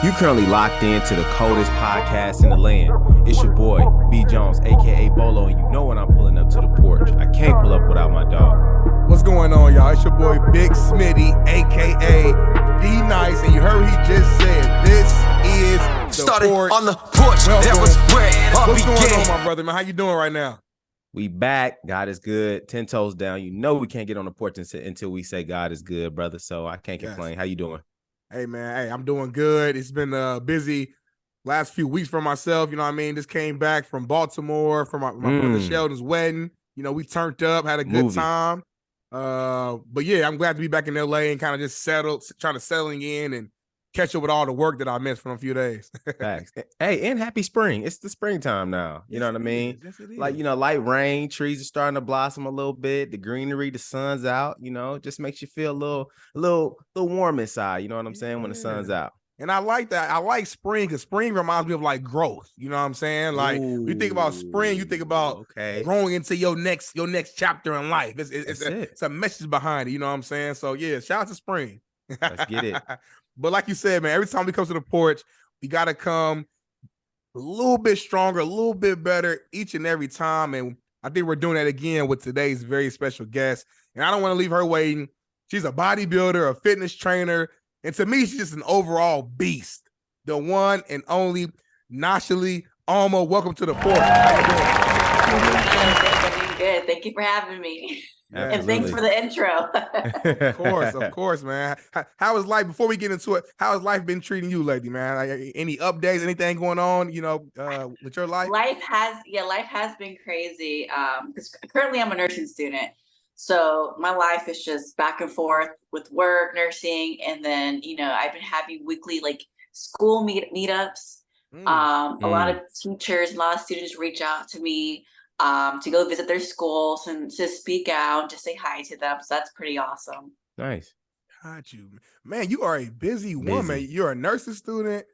You currently locked into the coldest podcast in the land. It's your boy, B. Jones, a.k.a. Bolo, and you know when I'm pulling up to the porch. I can't pull up without my dog. What's going on, y'all? It's your boy, Big Smitty, a.k.a. D-Nice, and you heard what he just said. This is the Started porch. on the porch, that was where it all What's began. going on, my brother, man? How you doing right now? We back. God is good. 10 toes down. You know we can't get on the porch until we say God is good, brother. So I can't complain. How you doing? Hey, man. Hey, I'm doing good. It's been busy last few weeks for myself. You know what I mean? Just came back from Baltimore for my brother Sheldon's wedding. You know, we turned up, had a good time. But yeah, I'm glad to be back in LA and kind of just trying to settling in and catch up with all the work that I missed from a few days. Facts. Hey, and happy spring. It's the springtime now. You know what I mean? Yes, it is. Like, light rain, trees are starting to blossom a little bit. The greenery, the sun's out, just makes you feel a little warm inside. You know what I'm saying? When the sun's out. And I like that. I like spring because spring reminds me of like growth. You know what I'm saying? Like you think about spring, you think about growing into your next chapter in life. It's a message behind it. You know what I'm saying? So yeah, shout out to spring. Let's get it. But like you said, man, every time we come to the porch, we got to come a little bit stronger, a little bit better each and every time. And I think we're doing that again with today's very special guest. And I don't want to leave her waiting. She's a bodybuilder, a fitness trainer. And to me, she's just an overall beast. The one and only Nashali Alma. Welcome to the porch. How you doing? Good. Thank you for having me. Absolutely. And thanks for the intro. Of course, man. How is life, before we get into it, how has life been treating you lately, man? Like, any updates, anything going on, with your life? Life has been crazy. Because currently I'm a nursing student. So my life is just back and forth with work, nursing, and then, I've been having weekly school meetups. A lot of teachers, a lot of students reach out to me to go visit their schools and to speak out, to say hi to them. So that's pretty awesome. Nice. Got you. Man, you are a busy woman. You're a nursing student,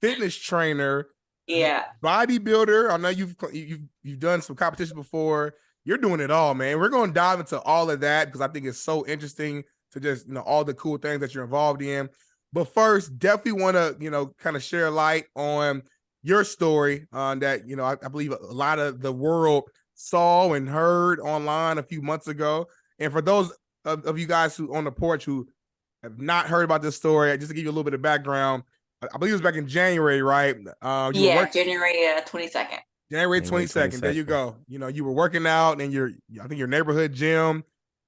fitness trainer, bodybuilder. I know you've done some competition before. You're doing it all, man. We're going to dive into all of that because I think it's so interesting to just, all the cool things that you're involved in. But first, definitely want to, kind of share light on your story that, I believe a lot of the world saw and heard online a few months ago. And for those of you guys who on the porch who have not heard about this story, just to give you a little bit of background, I believe it was back in January, right? January 22nd. January 22nd. There you go. You were working out in your neighborhood gym,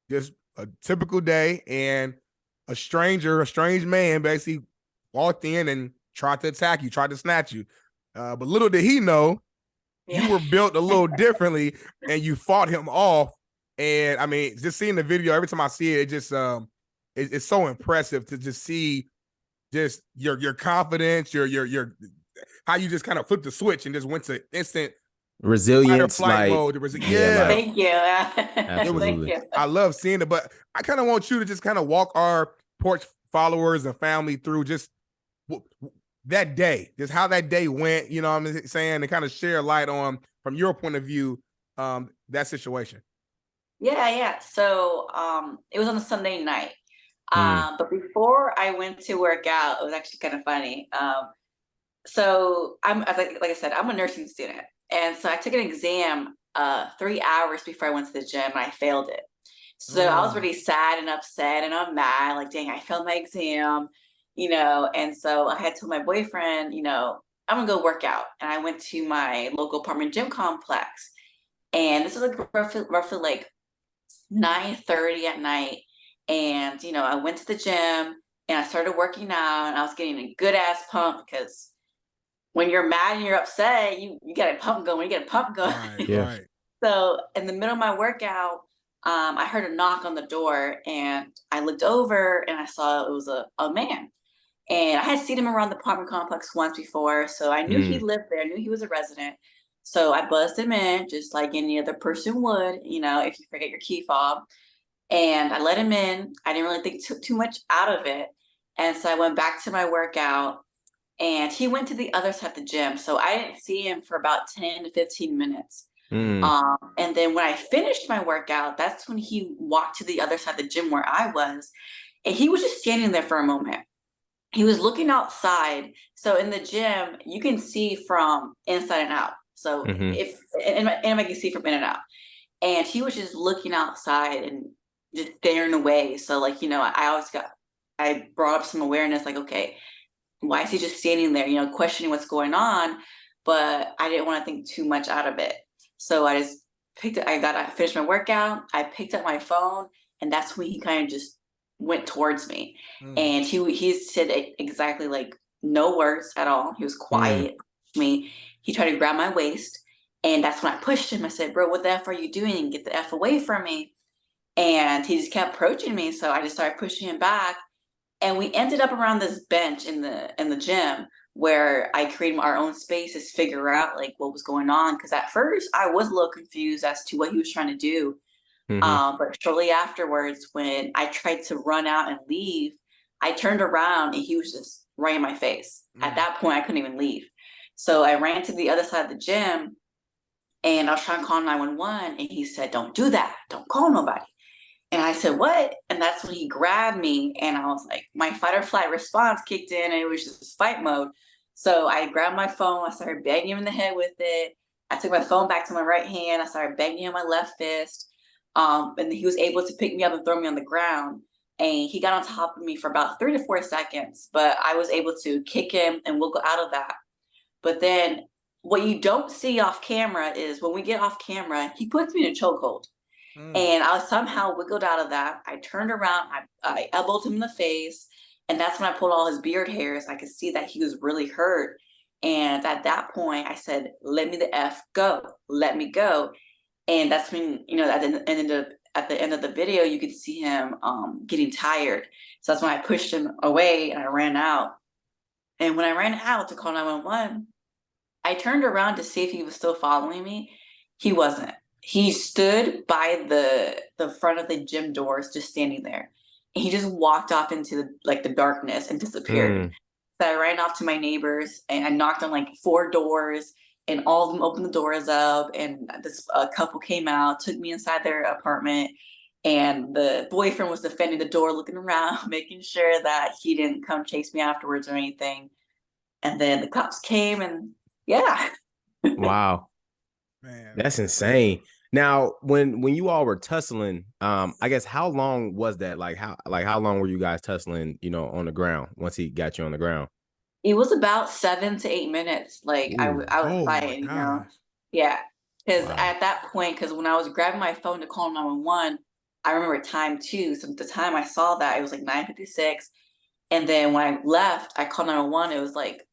just a typical day, and a strange man basically walked in and tried to attack you, tried to snatch you. But little did he know, you were built a little differently, and you fought him off. And I mean, just seeing the video, every time I see it, it just it's so impressive to just see just your confidence, your how you just kind of flipped the switch and just went to instant resilience, flight mode. Thank you. Absolutely. Thank you. I love seeing it, but I kind of want you to just kind of walk our porch followers and family through just that day, just how that day went. You know what I'm saying, and kind of share light on from your point of view that situation. Yeah. So it was on a Sunday night. But before I went to work out, it was actually kind of funny. So like I said, I'm a nursing student. And so I took an exam 3 hours before I went to the gym, and I failed it. So I was really sad and upset, and I'm mad, like, dang, I failed my exam, and so I had told my boyfriend, I'm gonna go work out. And I went to my local apartment gym complex. And this was roughly like 9:30 at night. And, I went to the gym and I started working out, and I was getting a good ass pump because when you're mad and you're upset, you get a pump going. Right. So in the middle of my workout, I heard a knock on the door, and I looked over and I saw it was a man. And I had seen him around the apartment complex once before, so I knew he lived there. I knew he was a resident. So I buzzed him in just like any other person would, if you forget your key fob. And I let him in. I didn't really think too much out of it. And so I went back to my workout, and he went to the other side of the gym. So I didn't see him for about 10 to 15 minutes. And then when I finished my workout, that's when he walked to the other side of the gym where I was. And he was just standing there for a moment. he was looking outside. So in the gym, you can see from inside and out. So if and I can see from in and out. And he was just looking outside and just staring away. So like, I brought up some awareness, like, okay, why is he just standing there, questioning what's going on? But I didn't want to think too much out of it. So I just I finished my workout, I picked up my phone, and that's when he kind of just went towards me. And he said exactly like no words at all. He was quiet to me. He tried to grab my waist, and that's when I pushed him. I said, bro, what the F are you doing? Get the F away from me. And he just kept approaching me. So I just started pushing him back. And we ended up around this bench in the gym where I created our own space to figure out like what was going on. Because at first I was a little confused as to what he was trying to do. But shortly afterwards, when I tried to run out and leave, I turned around and he was just right in my face. At that point, I couldn't even leave. So I ran to the other side of the gym and I was trying to call 911, and he said, don't do that. Don't call nobody. And I said, what? And that's when he grabbed me, and I was like, my fight or flight response kicked in, and it was just fight mode. So I grabbed my phone. I started banging him in the head with it. I took my phone back to my right hand. I started banging him my left fist. And he was able to pick me up and throw me on the ground. And he got on top of me for about 3 to 4 seconds, but I was able to kick him and wiggle out of that. But then what you don't see off camera is when we get off camera, he puts me in a chokehold. And I somehow wiggled out of that. I turned around, I elbowed him in the face, and that's when I pulled all his beard hairs. I could see that he was really hurt. And at that point, I said, let me the F go. Let me go. And that's when, at the end of the video, you could see him getting tired. So that's when I pushed him away and I ran out. And when I ran out to call 911, I turned around to see if he was still following me. He wasn't. He stood by the front of the gym doors, just standing there. And he just walked off into the darkness and disappeared. So I ran off to my neighbors and I knocked on like 4 doors, and all of them opened the doors up, and this couple came out, took me inside their apartment, and the boyfriend was defending the door, looking around, making sure that he didn't come chase me afterwards or anything. And then the cops came, and yeah. Wow. Man, that's insane. Now, when you all were tussling, I guess how long was that? How long were you guys tussling, on the ground once he got you on the ground? It was about 7 to 8 minutes. Like I was fighting, Yeah. Because at that point, because when I was grabbing my phone to call 911, I remember time too. So at the time I saw that, it was like 9:56. And then when I left, I called 911. It was like,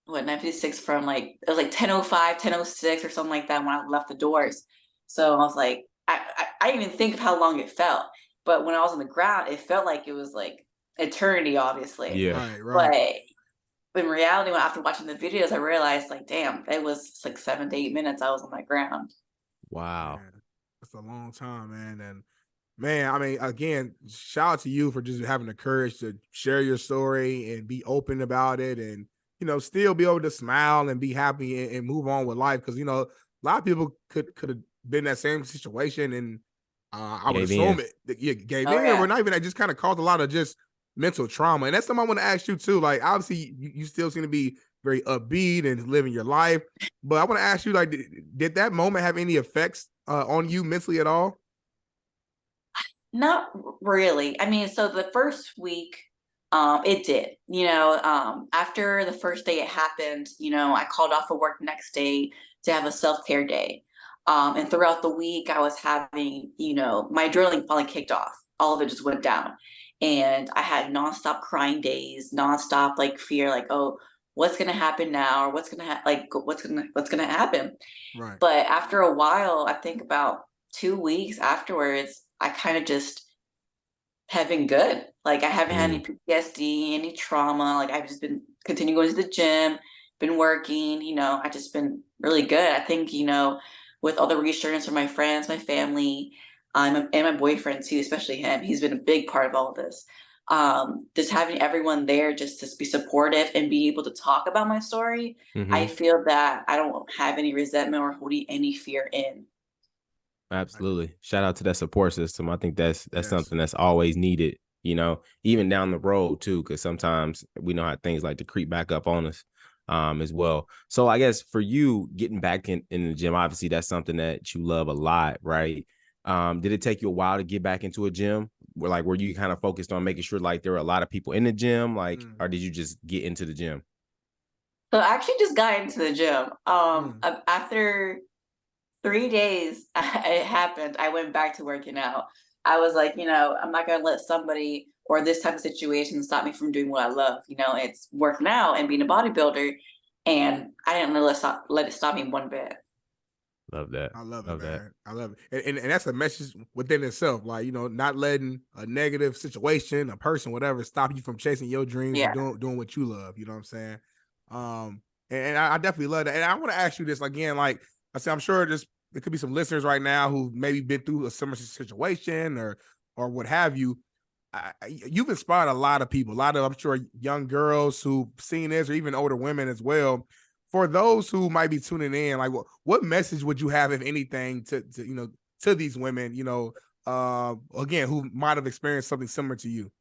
9:56 from it was like 10:05, 10:06 or something like that when I left the doors. So I was like, I didn't even think of how long it felt. But when I was on the ground, it felt like it was like eternity, obviously. Yeah. Right. But in reality, after watching the videos, I realized like, damn, it was like 7 to 8 minutes I was on the ground. Wow. Man, that's a long time, man. And man, I mean, again, shout out to you for just having the courage to share your story and be open about it, and still be able to smile and be happy and move on with life. Because a lot of people could have been in that same situation, and I would assume it gave in. Or not even that, just kind of caused a lot of just mental trauma. And that's something I want to ask you too. Like, obviously, you still seem to be very upbeat and living your life, but I want to ask you, like, did that moment have any effects on you mentally at all? Not really. I mean, so the first week, it did. After the first day it happened, I called off of work the next day to have a self-care day. And throughout the week, I was having, my adrenaline finally kicked off. All of it just went down. And I had nonstop crying days, nonstop fear, oh, what's gonna happen now, or what's gonna happen. Right. But after a while, I think about 2 weeks afterwards, I kind of just have been good. I haven't had any PTSD, any trauma. I've just been continuing going to the gym, been working. I've just been really good. I think with all the reassurance from my friends, my family, and my boyfriend too, especially him. He's been a big part of all of this. Just having everyone there just to be supportive and be able to talk about my story, I feel that I don't have any resentment or holding any fear in. Absolutely. Shout out to that support system. I think that's something that's always needed. you know, even down the road too, because sometimes we know how things like to creep back up on us as well. So I guess for you getting back in the gym, obviously that's something that you love a lot, right? Did it take you a while to get back into a gym? Were you kind of focused on making sure like there were a lot of people in the gym, like, or did you just get into the gym? So I actually just got into the gym. After 3 days it happened, I went back to working out. I was like, I'm not gonna let somebody or this type of situation stop me from doing what I love. It's working out and being a bodybuilder, and I didn't let it stop me one bit. Love that. I love it, man. I love it. And that's a message within itself. Like, not letting a negative situation, a person, whatever, stop you from chasing your dreams and doing what you love. You know what I'm saying? And I definitely love that. And I want to ask you this again, like I said, I'm sure there could be some listeners right now who've maybe been through a similar situation or what have you. You've inspired a lot of people, I'm sure, young girls who've seen this, or even older women as well. For those who might be tuning in, like what message would you have, if anything, to these women, again, who might have experienced something similar to you?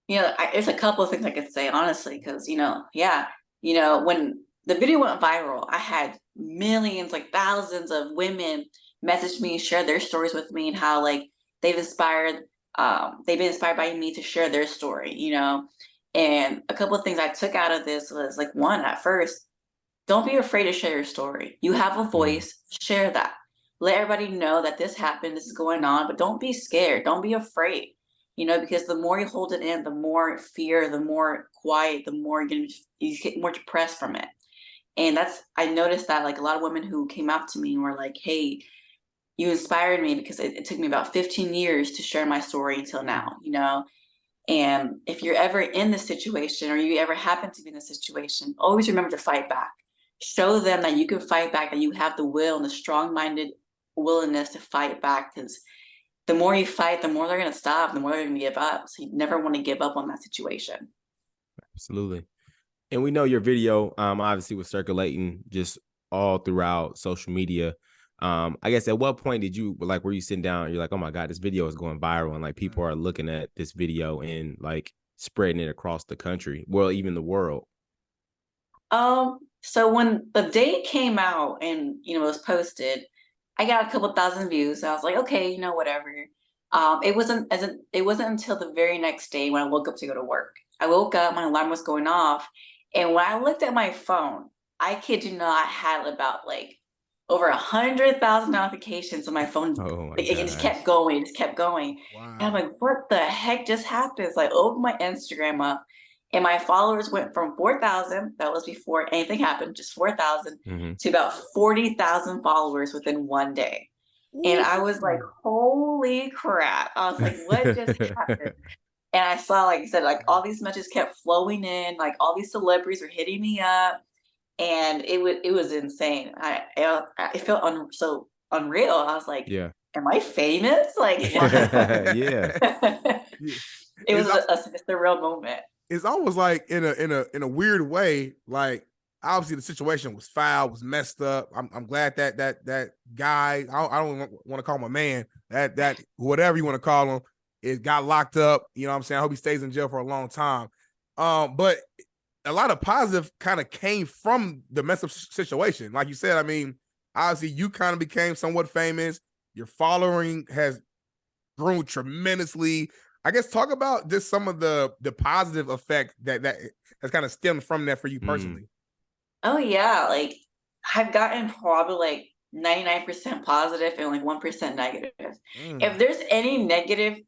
There's a couple of things I could say, honestly, because, when the video went viral, I had millions, like thousands of women message me, share their stories with me, and how like they've been inspired by me to share their story, And a couple of things I took out of this was like, one, at first, don't be afraid to share your story. You have a voice, share that. Let everybody know that this happened, this is going on, but don't be scared. Don't be afraid, because the more you hold it in, the more fear, the more quiet, the more you get more depressed from it. And I noticed that like a lot of women who came out to me were like, hey, you inspired me, because it took me about 15 years to share my story until now, And if you're ever in this situation, or you ever happen to be in this situation, always remember to fight back. Show them that you can fight back, that you have the will and the strong-minded willingness to fight back, because the more you fight, the more they're going to stop, the more they're going to give up. So you never want to give up on that situation. Absolutely. And we know your video obviously was circulating just all throughout social media. I guess at what point did you were you sitting down and you're like, oh my God, this video is going viral, and like people are looking at this video and like spreading it across the country, well, even the world? So when the date came out and it was posted, I got a couple thousand views. I was like, okay, whatever. It wasn't until the very next day when I woke up to go to work. I woke up, my alarm was going off, and when I looked at my phone, I kid you not, I had about like over 100,000 notifications on my phone. Oh my It just kept going, it just kept going. Wow. And I'm like, what the heck just happened? So I opened my Instagram up, and my followers went from 4,000, that was before anything happened, just 4,000, to about 40,000 followers within one day. And I was like, holy crap. I was like, what just happened? And I saw, like I said, like all these messages kept flowing in, like all these celebrities were hitting me up, and it was insane. It felt so unreal. I was like, yeah, am I famous? Like, yeah. It was a surreal moment. It's almost like in a weird way, like obviously the situation was foul, was messed up. I'm glad that guy, I don't want to call him a man, that whatever you want to call him, it got locked up. You know what I'm saying? I hope he stays in jail for a long time. But a lot of positive kind of came from the messed up situation. Like you said, I mean, obviously you kind of became somewhat famous. Your following has grown tremendously. I guess talk about just some of the positive effect that has kind of stemmed from that for you personally. Oh yeah, like I've gotten probably like 99% positive and like 1% negative. If there's any negative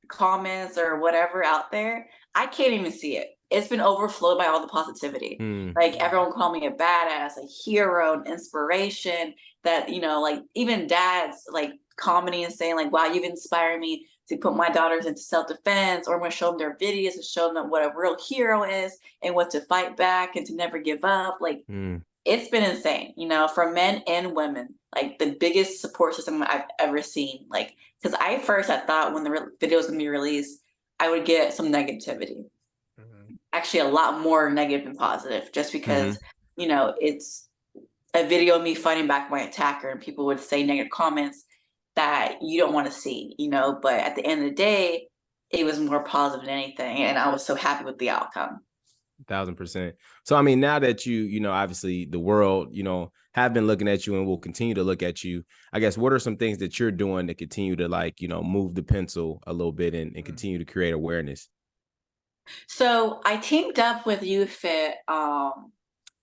comments or whatever out there, I can't even see it. It's been overflowed by all the positivity. Like everyone called me a badass, a hero, an inspiration. That like even dads like commenting and saying like, "Wow, you've inspired me to put my daughters into self-defense," or I'm going to show them their videos and show them what a real hero is and what to fight back and to never give up. Like it's been insane, for men and women. Like the biggest support system I've ever seen. Like because I thought when the video was going to be released, I would get some negativity. Actually, a lot more negative than positive, just because it's a video of me fighting back my attacker, and people would say negative comments that you don't want to see, but at the end of the day, it was more positive than anything. And I was so happy with the outcome. 1,000%. So, I mean, now that you know, obviously the world, you know, have been looking at you and will continue to look at you, I guess, what are some things that you're doing to continue to, like, you know, move the pencil a little bit and continue to create awareness? So I teamed up with YouFit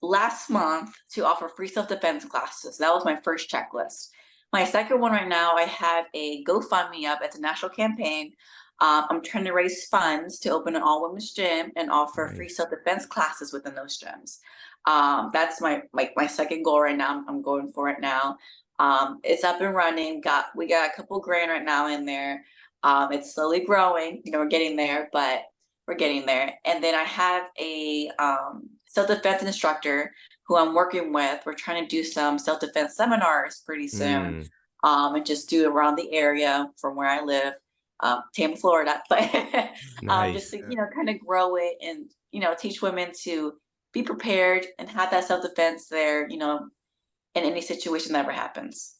last month to offer free self-defense classes. That was my first checklist. My second one right now, I have a GoFundMe up. It's a national campaign. I'm trying to raise funds to open an all-women's gym and offer free Nice. self-defense classes within those gyms. That's my second goal right now. I'm going for it now. It's up and running. We got a couple grand right now in there. It's slowly growing. You know, we're getting there, but we're getting there. And then I have a self-defense instructor who I'm working with. We're trying to do some self-defense seminars pretty soon, and just do it around the area from where I live, Tampa, Florida. But just Nice. to, you know, kind of grow it and, you know, teach women to be prepared and have that self-defense there, you know, in any situation that ever happens.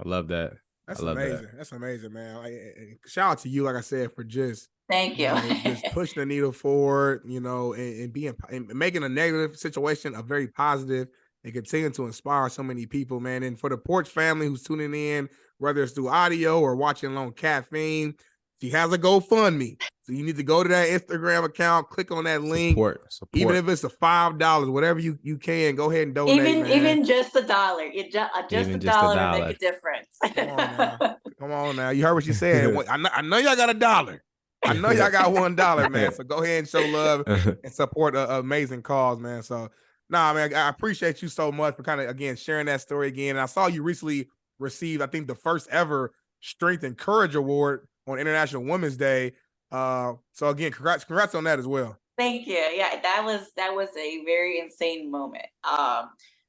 I love that. That's I love amazing. that. That's amazing, man. Shout out to you, like I said, for just Thank you. just pushing the needle forward, you know, and being and making a negative situation a very positive and continuing to inspire so many people, man. And for the Porch family who's tuning in, whether it's through audio or watching on Caffeine, she has a GoFundMe. So you need to go to that Instagram account, click on that link. Support. Even if it's a $5, whatever you can, go ahead and donate, even just $1, just Even a just a dollar would make dollar. a difference. Come on now. Come on now. You heard what she said. I know y'all got $1. I know y'all got $1, man. So go ahead and show love and support an amazing cause, man. So, nah, man, I appreciate you so much for kind of, again, sharing that story again. And I saw you recently received, I think, the first ever Strength and Courage Award on International Women's Day. So, again, congrats on that as well. Thank you. Yeah, that was a very insane moment.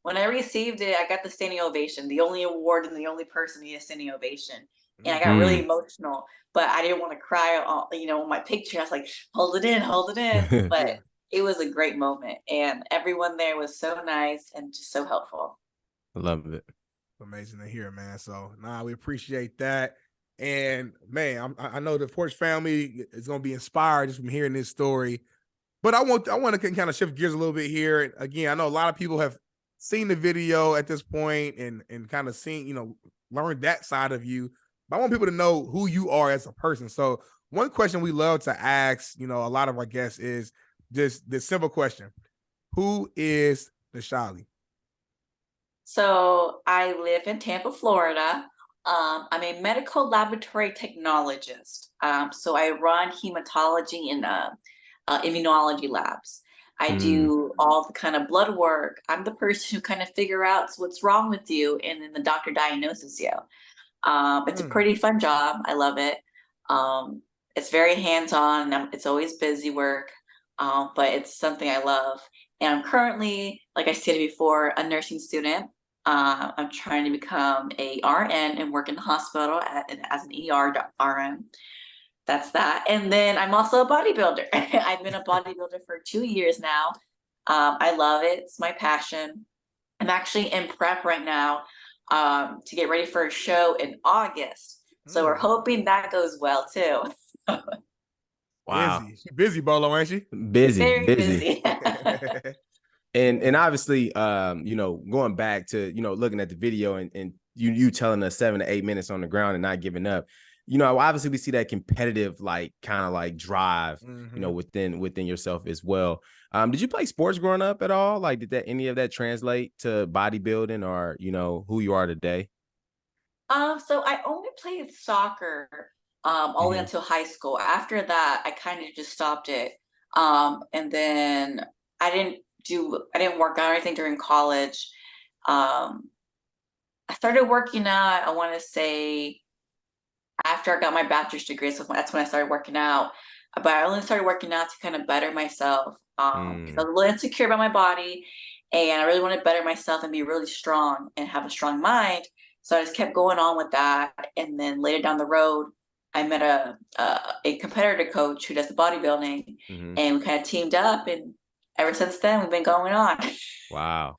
When I received it, I got the standing ovation, the only award and the only person to get a standing ovation. And I got really emotional, but I didn't want to cry on, you know, on my picture. I was like, hold it in, hold it in. But it was a great moment. And everyone there was so nice and just so helpful. I love it. Amazing to hear, man. So, we appreciate that. And, man, I know the Porch family is going to be inspired just from hearing this story. But I want to kind of shift gears a little bit here. And again, I know a lot of people have seen the video at this point and kind of seen, you know, learned that side of you. But I want people to know who you are as a person. So one question we love to ask, you know, a lot of our guests is just this simple question: who is Nashali? So I live in Tampa, Florida. I'm a medical laboratory technologist. So I run hematology and immunology labs. I do all the kind of blood work. I'm the person who kind of figure out what's wrong with you, and then the doctor diagnoses you. It's a pretty fun job. I love it. It's very hands-on. It's always busy work, but it's something I love. And I'm currently, like I stated before, a nursing student. I'm trying to become a RN and work in the hospital as an ER RN. That's that. And then I'm also a bodybuilder. I've been a bodybuilder for 2 years now. I love it. It's my passion. I'm actually in prep right now to get ready for a show in August. So we're hoping that goes well too. Wow. She's busy, Bolo, ain't she? Busy. Very busy. And obviously, you know, going back to, you know, looking at the video and you telling us 7 to 8 minutes on the ground and not giving up. You know, obviously we see that competitive, like, kind of like drive, you know, within yourself as well. Did you play sports growing up at all? Like, did any of that translate to bodybuilding or, you know, who you are today? So I only played soccer all the way until high school. After that, I kind of just stopped it. And then I didn't work out or anything during college. I started working out, I want to say, after I got my bachelor's degree. So that's when I started working out. But I only started working out to kind of better myself. Because I was a little insecure about my body, and I really wanted to better myself and be really strong and have a strong mind. So I just kept going on with that. And then later down the road, I met a competitor coach who does the bodybuilding, and we kind of teamed up. And ever since then, we've been going on. Wow.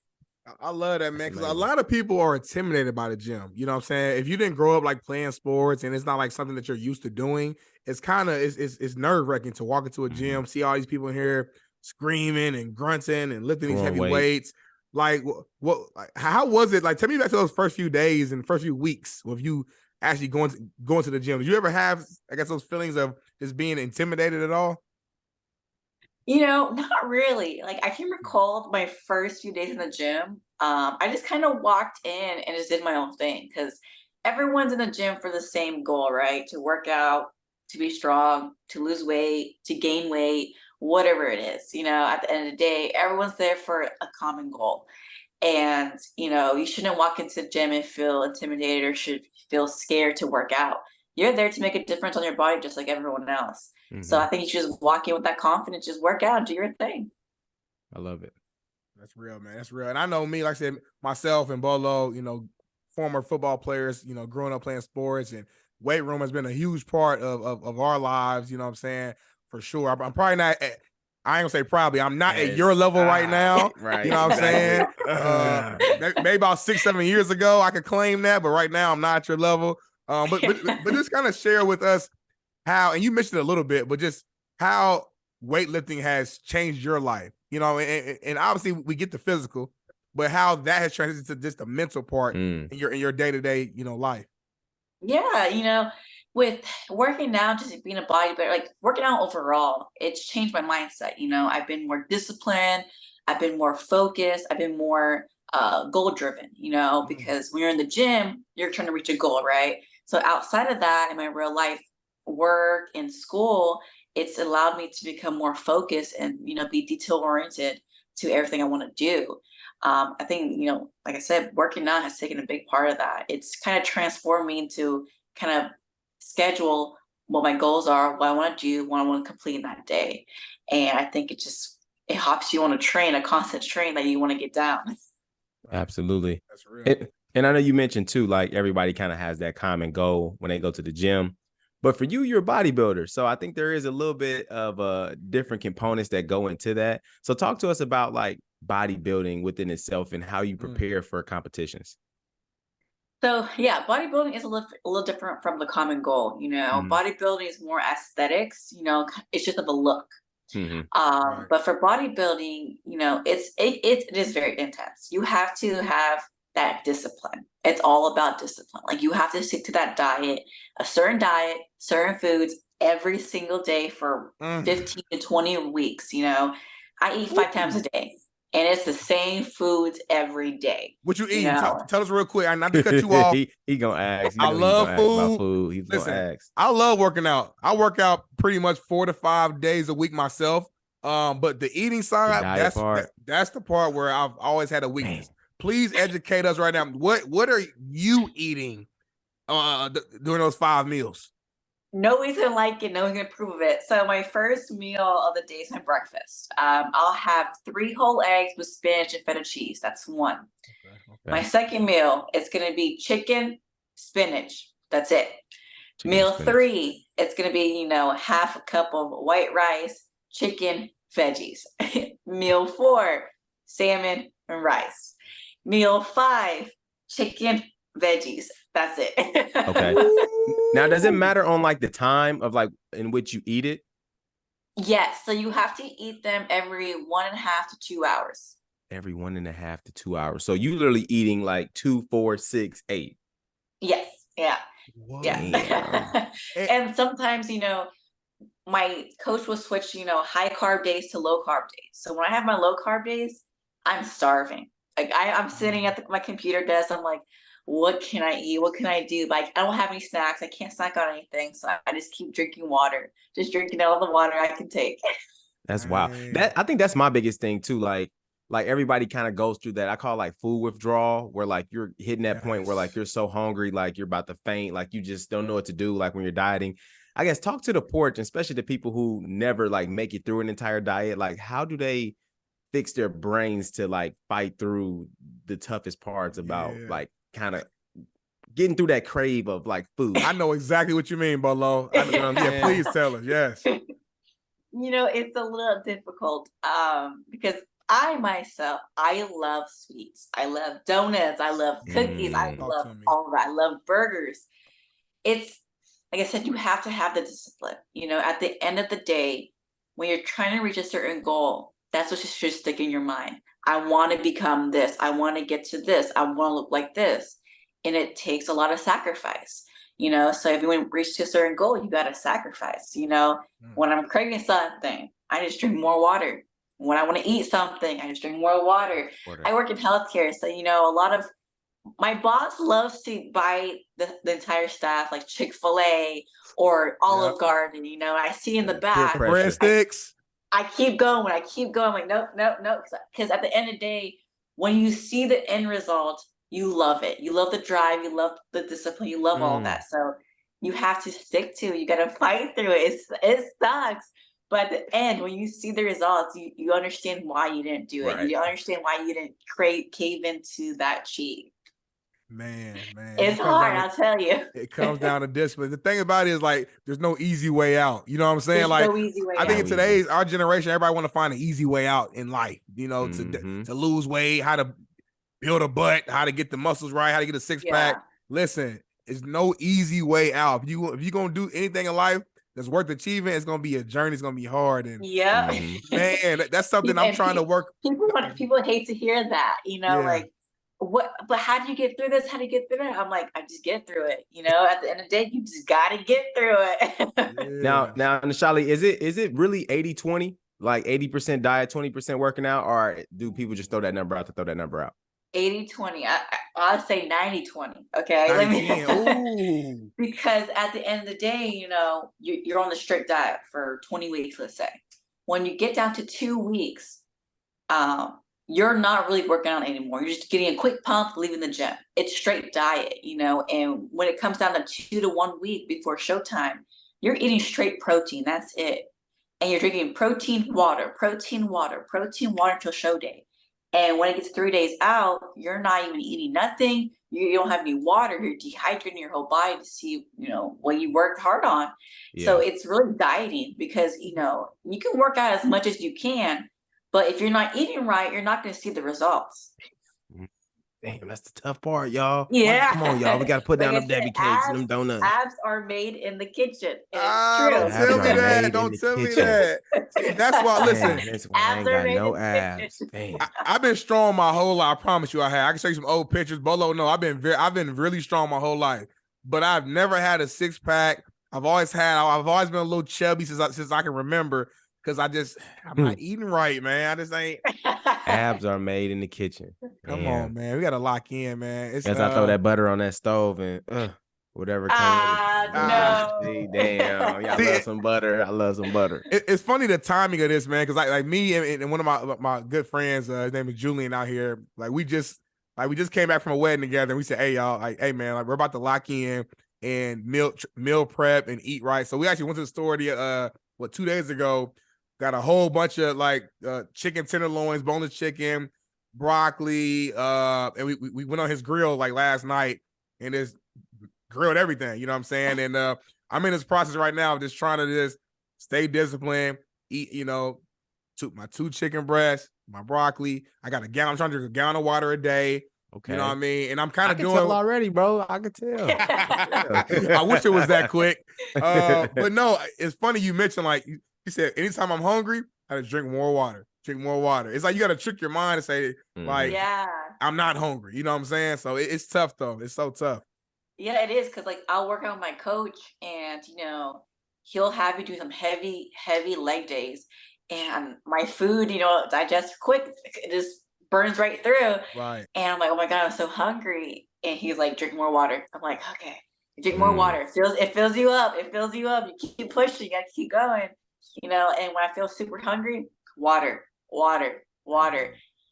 I love that, man, because a lot of people are intimidated by the gym. You know what I'm saying? If you didn't grow up like playing sports and it's not like something that you're used to doing, it's kind of it's nerve-wracking to walk into a gym, see all these people in here screaming and grunting and lifting these heavy weights. Like how was it? Like, tell me back to those first few days and first few weeks of you actually going to the gym. Did you ever have, I guess, those feelings of just being intimidated at all? Not really. Like, I can recall my first few days in the gym. I just kind of walked in and just did my own thing because everyone's in the gym for the same goal, right? To work out, to be strong, to lose weight, to gain weight, whatever it is. At the end of the day, everyone's there for a common goal. And, you shouldn't walk into the gym and feel intimidated or should feel scared to work out. You're there to make a difference on your body just like everyone else. So I think you should just walk in with that confidence, just work out, do your thing. I love it. That's real, man. That's real. And I know me, like I said, myself and Bolo, former football players, growing up playing sports, and weight room has been a huge part of our lives, you know what I'm saying? For sure. I'm probably not I ain't gonna say probably. I'm not at your level right now. Right. You know what I'm saying? Maybe about 6-7 years ago, I could claim that, but right now I'm not at your level. But just kind of share with us how, and you mentioned it a little bit, but just how weightlifting has changed your life, and obviously we get the physical, but how that has transitioned to just the mental part in your day-to-day, life. Yeah, with working out, just being a bodybuilder, like working out overall, it's changed my mindset. I've been more disciplined, I've been more focused, I've been more goal driven, because when you're in the gym, you're trying to reach a goal, right? So outside of that, in my real life work and school, it's allowed me to become more focused and, be detail oriented to everything I want to do. I think, like I said, working out has taken a big part of that. It's kind of transformed me into kind of schedule what my goals are, what I want to do, what I want to complete in that day. And I think it hops you on a constant train that you want to get down. Absolutely. That's real. And I know you mentioned too, like everybody kind of has that common goal when they go to the gym. But for you, you're a bodybuilder. So I think there is a little bit of different components that go into that. So talk to us about like bodybuilding within itself and how you prepare for competitions. So yeah, bodybuilding is a little different from the common goal. Bodybuilding is more aesthetics. It's just of a look. Right. But for bodybuilding, it is very intense. You have to have that discipline. It's all about discipline. Like, you have to stick to that diet, certain foods every single day for 15 to 20 weeks. I eat 5 times a day. And it's the same foods every day. What you eating? Tell us real quick. I'm not to cut you off. he gonna ask. I love food. Food. He's gonna ask. I love working out. I work out pretty much 4 to 5 days a week myself. But the eating side, that's the part where I've always had a weakness. Man. Please educate us right now. What are you eating during those 5 meals? Nobody's gonna like it. No one's gonna approve of it. So my first meal of the day is my breakfast. I'll have 3 whole eggs with spinach and feta cheese. That's one. Okay. My second meal is gonna be chicken, spinach. That's it. Meal 3, it's gonna be half a cup of white rice, chicken, veggies. Meal 4, salmon and rice. Meal 5, chicken, veggies. That's it. Okay. Now, does it matter on like the time of like in which you eat it? Yes. So you have to eat them every 1.5 to 2 hours. Every 1.5 to 2 hours. So you literally eating like 2, 4, 6, 8. Yes. Yeah. Whoa. Yeah. And sometimes, my coach will switch, high carb days to low carb days. So when I have my low carb days, I'm starving. Like, I'm sitting at my computer desk. I'm like, what can I eat? What can I do? Like, I don't have any snacks. I can't snack on anything. So I just keep drinking water, just drinking all the water I can take. That's wild. I think that's my biggest thing too. Like everybody kind of goes through that. I call like food withdrawal, where like you're hitting that point where like you're so hungry, like you're about to faint, like you just don't know what to do. Like when you're dieting, I guess talk to the porch, especially the people who never like make it through an entire diet. Like, how do they fix their brains to like fight through the toughest parts about like kind of getting through that crave of like food? I know exactly what you mean, Bolo. Yeah, please tell us. Yes. It's a little difficult because I myself, I love sweets. I love donuts. I love cookies. I love all of that. I love burgers. It's like I said, you have to have the discipline. At the end of the day, when you're trying to reach a certain goal, that's what should stick in your mind. I want to become this. I want to get to this. I want to look like this. And it takes a lot of sacrifice. So if you want to reach to a certain goal, you got to sacrifice. When I'm craving something, I just drink more water. When I want to eat something, I just drink more water. I work in healthcare, so a lot of my boss loves to buy the entire staff like Chick-fil-A or Olive Garden. I see in the back breadsticks. I keep going. I'm like, nope. Because at the end of the day, when you see the end result, you love it. You love the drive. You love the discipline. You love all that. So you have to stick to it. You got to fight through it. It sucks. But at the end, when you see the results, you understand why you didn't do it. You understand why you didn't cave into that cheat. Man. It's hard, I'll tell you. It comes down to discipline. The thing about it is like, there's no easy way out. You know what I'm saying? There's no easy way I think in our generation, everybody want to find an easy way out in life, to lose weight, how to build a butt, how to get the muscles right, how to get a six pack. Listen, there's no easy way out. If you're going to do anything in life that's worth achieving, it's going to be a journey. It's going to be hard. And man, that's something I'm trying to work. People hate to hear that, like, but how do you get through this? How do you get through it? I'm like, I just get through it. At the end of the day, you just got to get through it. Now, Nashali, is it really 80-20? Like 80% diet, 20% working out? Or do people just throw that number out to throw that number out? 80-20. I'll say 90-20. Okay. Because at the end of the day, you're on the strict diet for 20 weeks, let's say. When you get down to 2 weeks, you're not really working out anymore. You're just getting a quick pump, leaving the gym. It's straight diet, and when it comes down to 2 to 1 week before showtime, you're eating straight protein. That's it. And you're drinking protein water till show day. And when it gets 3 days out, you're not even eating nothing. You don't have any water. You're dehydrating your whole body to see, what you worked hard on. Yeah. So it's really dieting because, you can work out as much as you can, but if you're not eating right, you're not going to see the results. Damn, that's the tough part, y'all. Yeah. Come on, y'all. We got to put down them Debbie cakes and them donuts. Abs are made in the kitchen. It's true. Don't tell me that. Don't tell me that. That's why, listen. Abs are made in the kitchen. I've been strong my whole life. I promise you I have. I can show you some old pictures. Bolo, no, I've been really strong my whole life. But I've never had a six pack. I've always been a little chubby since I can remember. Because I'm not eating right, man. I just ain't. Abs are made in the kitchen. Come on, man. We got to lock in, man. I throw that butter on that stove and whatever comes. No. Damn. Y'all love some butter. I love some butter. It's funny the timing of this, man. Because like me and one of my good friends, his name is Julian out here. we just came back from a wedding together. And we said, hey, y'all, hey, man, we're about to lock in and meal prep and eat right. So we actually went to the store 2 days ago. Got a whole bunch of chicken tenderloins, boneless chicken, broccoli, and we went on his grill last night and just grilled everything. You know what I'm saying? And I'm in this process right now of just trying to just stay disciplined, eat my 2 chicken breasts, my broccoli. I got a gallon. I'm trying to drink a gallon of water a day. Okay, you know what I mean? And I'm kind of doing tell already, bro. I could tell. I wish it was that quick. But no, it's funny you mentioned you said, anytime I'm hungry, I just drink more water. It's like you got to trick your mind and say, I'm not hungry. You know what I'm saying? So it's tough, though. It's so tough. Yeah, it is. Because, I'll work out with my coach and, he'll have me do some heavy, heavy leg days. And my food, digests quick. It just burns right through. Right. And I'm like, oh, my God, I'm so hungry. And he's like, drink more water. I'm like, okay, drink more water. It fills you up. You keep pushing. You got to keep going. And when I feel super hungry, water.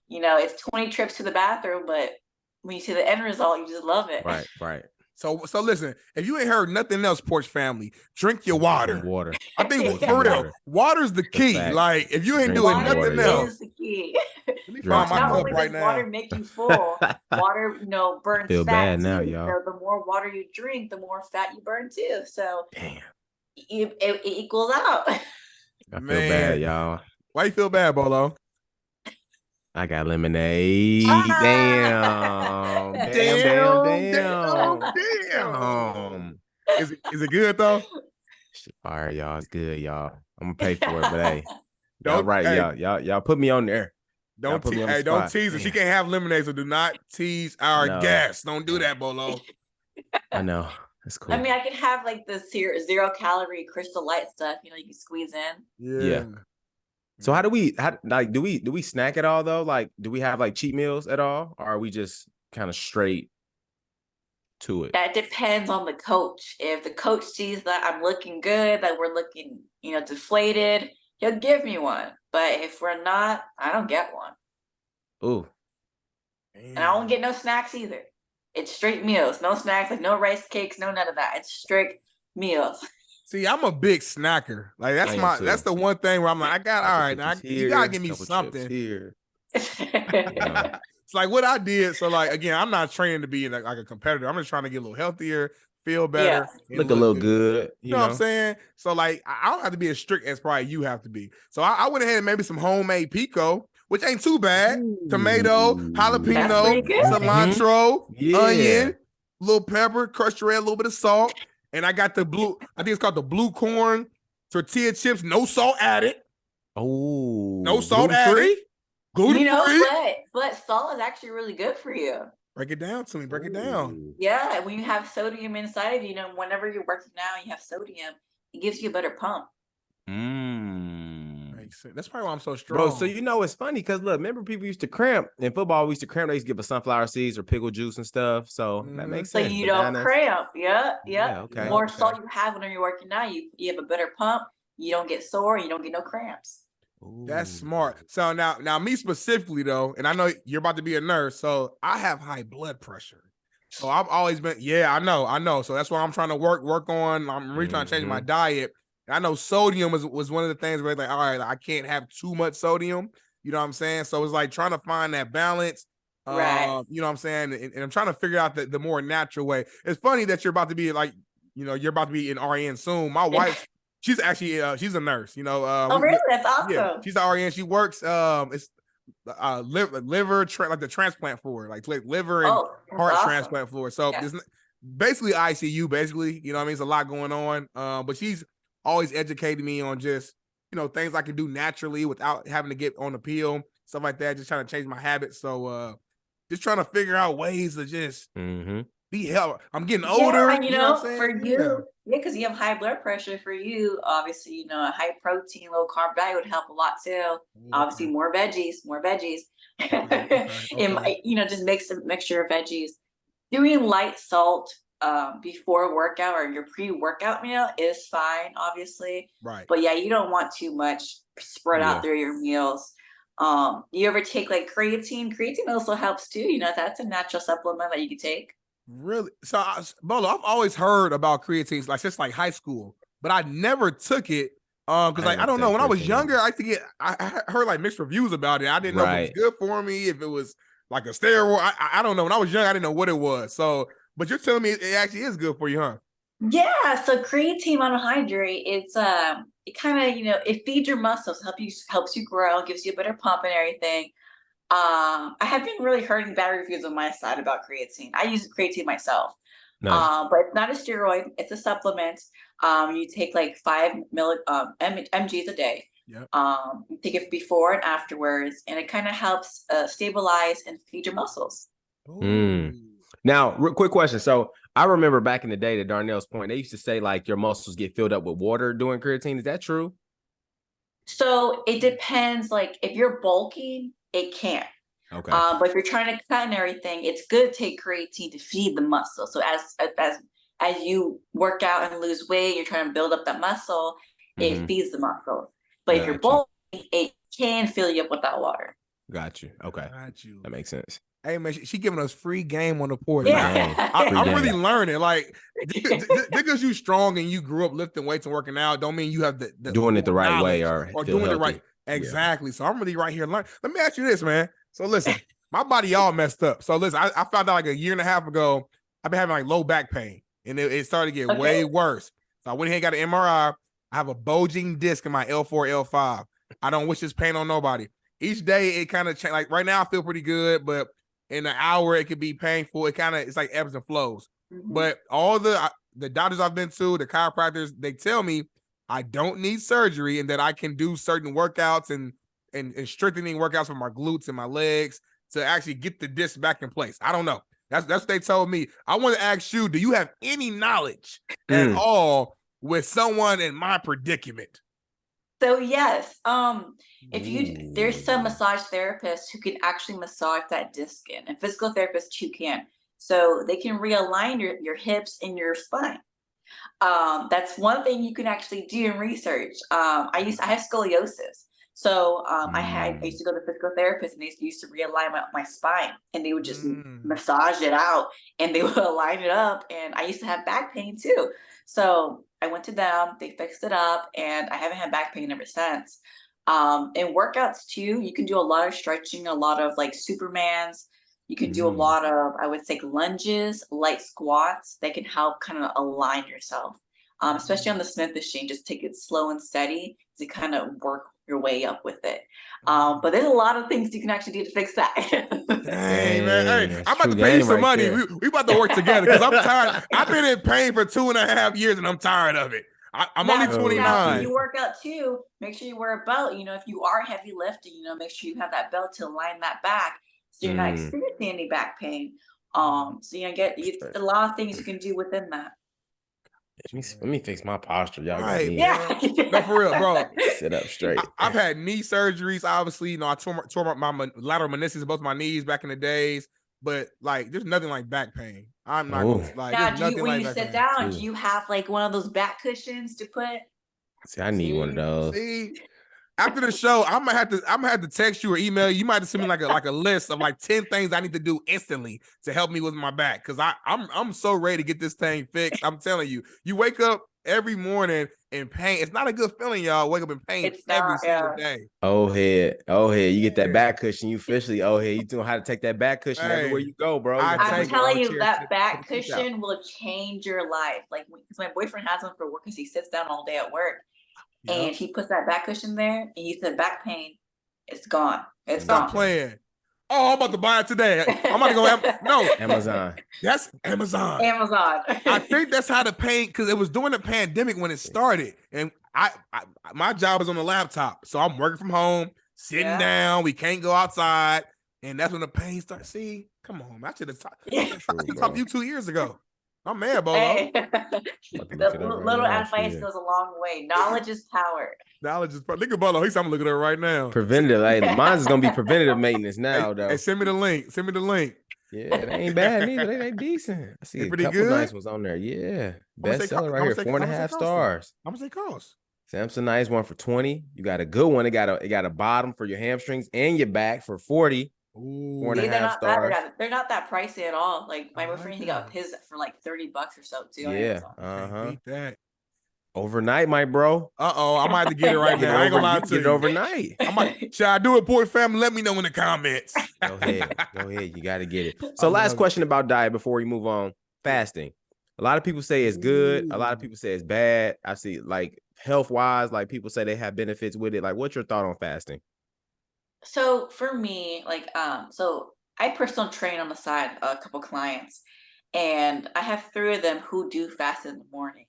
It's 20 trips to the bathroom, but when you see the end result, you just love it. Right. So listen, if you ain't heard nothing else, Porch family, drink your water. I think for real, water's the key. If you ain't doing nothing else, is the key. Let me find my cup right now. Water make you full. Water, burns feel fat bad too. now, y'all. So the more water you drink, the more fat you burn too. So damn, it equals out. I feel bad, y'all. Why you feel bad, Bolo? I got lemonade. Damn. Damn. Is it good though? All right, y'all. It's good, y'all. I'm gonna pay for it, but hey, y'all Don't right, hey, y'all put me on there. don't Put me on the hey, don't spot. tease her. She can't have lemonade, so do not tease our guests. Don't do that, Bolo. I know. That's cool. I mean, I could have like the zero calorie Crystal Light stuff, you can squeeze in. Yeah. So do we snack at all though? Like, do we have like cheat meals at all? Or are we just kind of straight to it? That depends on the coach. If the coach sees that I'm looking good, that we're looking, deflated, he'll give me one. But if we're not, I don't get one. Ooh. And I don't get no snacks either. It's straight meals. No snacks, like no rice cakes, no none of that. It's strict meals. See, I'm a big snacker. Like that's the one thing where I'm like, all right, now you gotta give me something. Here. It's like what I did. So like again, I'm not training to be like a competitor. I'm just trying to get a little healthier, feel better, look a little good. You know what I'm saying? So like I don't have to be as strict as probably you have to be. So I went ahead and maybe some homemade pico, which ain't too bad. Ooh. Tomato, jalapeno, cilantro, onion, little pepper, crushed red, a little bit of salt. And I got the blue, I think it's called the blue corn tortilla chips, no salt added. Oh, no salt added. Gluten-free. But salt is actually really good for you. Break it down to me. Break it down. Yeah, when you have sodium inside of you, whenever you're working out and you have sodium, it gives you a better pump. Makes sense. That's probably why I'm so strong. Bro, so it's funny because look, remember people used to cramp in football. We used to cramp. They used to give us sunflower seeds or pickle juice and stuff. So that makes sense. So you don't cramp. Yeah. Okay. The more salt you have when you're working out, you have a better pump. You don't get sore. You don't get no cramps. Ooh. That's smart. So now me specifically though, and I know you're about to be a nurse, so I have high blood pressure. So I've always been, I know. So that's why I'm trying to work on. I'm really trying to change my diet. I know sodium was one of the things where it's like, all right, I can't have too much sodium. You know what I'm saying? So it's like trying to find that balance. Right. You know what I'm saying? And I'm trying to figure out the more natural way. It's funny that you're about to be like, you're about to be in RN soon. My wife, she's actually she's a nurse. Oh, really? That's awesome. Yeah, she's an RN. She works. It's liver like the transplant floor, like liver and heart transplant floor. So it's basically ICU. Basically, you know what I mean? It's a lot going on. But she's always educated me on just things I can do naturally without having to get on the pill, stuff like that. Just trying to change my habits. So just trying to figure out ways to just be healthy. I'm getting older. You know what I'm saying? For you, because you have high blood pressure. For you, obviously, a high protein, low carb diet would help a lot too. Obviously, more veggies. Okay. Just mix a mixture of veggies. Doing light salt before workout or your pre-workout meal is fine, obviously. Right. But you don't want too much spread out through your meals. You ever take like creatine? Creatine also helps too. That's a natural supplement that you can take. Really? So, Bolo, I've always heard about creatine, like since like high school, but I never took it. Because I don't know. When I was younger, I heard like mixed reviews about it. I didn't know if it was good for me, if it was like a steroid. I don't know. When I was young, I didn't know what it was. So, but you're telling me it actually is good for you, huh? Yeah. So creatine monohydrate, it's it kind of it feeds your muscles, helps you grow, gives you a better pump and everything. I have been really hearing bad reviews on my side about creatine. I use creatine myself. Nice. But it's not a steroid, it's a supplement. You take like 5 mgs a day. Yep. You take it before and afterwards, and it kind of helps stabilize and feed your muscles. Now, real quick question. So I remember back in the day, to Darnell's point, they used to say like your muscles get filled up with water doing creatine. Is that true? So it depends. Like if you're bulking, it can't. Okay. But if you're trying to cut and everything, it's good to take creatine to feed the muscle. So as you work out and lose weight, you're trying to build up that muscle, it feeds the muscle. But if you're bulking, it can fill you up with that water. Got you. Okay. Got you. That makes sense. Hey man, she giving us free game on the porch. Yeah. I'm really learning. Like because you strong and you grew up lifting weights and working out, don't mean you have the doing it the right way or doing it right. Exactly. Yeah. So I'm really right here learning. Let me ask you this, man. So listen, my body all messed up. So listen, I found out like a year and a half ago, I've been having like low back pain, and it started to get way worse. So I went ahead and got an MRI. I have a bulging disc in my L4, L5. I don't wish this pain on nobody. each day it kind of change. Like right now I feel pretty good, but in an hour it could be painful. It's like ebbs and flows. Mm-hmm. But all the doctors I've been to, the chiropractors, they tell me I don't need surgery and that I can do certain workouts and strengthening workouts for my glutes and my legs to actually get the disc back in place. I don't know. That's what they told me. I want to ask you, do you have any knowledge at all with someone in my predicament? So yes, there's some massage therapists who can actually massage that disc in, and physical therapists who can. So they can realign your hips and your spine. That's one thing you can actually do in research. I have scoliosis. So I used to go to physical therapists, and they used to realign my spine, and they would just massage it out, and they would align it up. And I used to have back pain too. So I went to them, they fixed it up, and I haven't had back pain ever since. And workouts too, you can do a lot of stretching, a lot of like Supermans. You can do a lot of, I would say, lunges, light squats. They can help kind of align yourself, especially on the Smith machine. Just take it slow and steady to kind of work your way up with it. But there's a lot of things you can actually do to fix that. Dang, man. Hey, I'm about to pay you some money. We about to work together because I'm tired. I've been in pain for 2.5 years and I'm tired of it. I'm only 29. Now, when you work out too, make sure you wear a belt. If you are heavy lifting, make sure you have that belt to align that back so you're not experiencing any back pain. So get a lot of things you can do within that. Let me fix my posture, y'all. Right, yeah. No, for real, bro. Sit up straight. I've had knee surgeries. Obviously, I tore my lateral meniscus in both my knees back in the days. But like, there's nothing like back pain. I'm not like. Now, when you sit down, do you have like one of those back cushions to put? See, I need one of those. See, after the show, I'm gonna have to text you or email you. You might have sent me like a list of like 10 things I need to do instantly to help me with my back, because I'm so ready to get this thing fixed. I'm telling you, you wake up every morning in pain. It's not a good feeling, y'all. Wake up in pain every single day. Oh head, you get that back cushion. You officially, you know how to take that back cushion everywhere you go, bro. I'm telling you, that back cushion will change your life. Like, because my boyfriend has one for work, because he sits down all day at work. Yep. And he puts that back cushion there, and you said back pain, it's gone. It's Stop playing. Oh, I'm about to buy it today. I'm about to go. Amazon. That's Amazon. I think that's how the pain, because it was during the pandemic when it started, and I my job is on the laptop, so I'm working from home, sitting down. We can't go outside, and that's when the pain starts. See, come on, I should have talked to you 2 years ago. I'm mad, Bolo. Hey. The little advice goes a long way. Knowledge is power. Knowledge is power. Look at Bolo. He's I'm looking at it right now. Preventative. Mine's is gonna be preventative maintenance now, though. Hey, send me the link. Yeah, they ain't bad neither. They decent. I see a couple good? Nice ones on there. Yeah, bestseller right here. 4.5 stars. How much they cost? Samsonite one for 20. You got a good one. It got a bottom for your hamstrings and your back for 40. Ooh, 4.5 stars. They're not that pricey at all. Like my boyfriend, he got his for like $30 or so too. Yeah. Beat that. Overnight, my bro. I might have to get it right now. I ain't gonna lie to you. Get it overnight. Should I do it, Porch family? Let me know in the comments. Go ahead. You got to get it. So last question about diet before we move on. Fasting. A lot of people say it's good. A lot of people say it's bad. I see, like, health-wise, like people say they have benefits with it. Like, what's your thought on fasting? So for me, like, so I personal train on the side a couple clients, and I have 3 of them who do fast in the morning.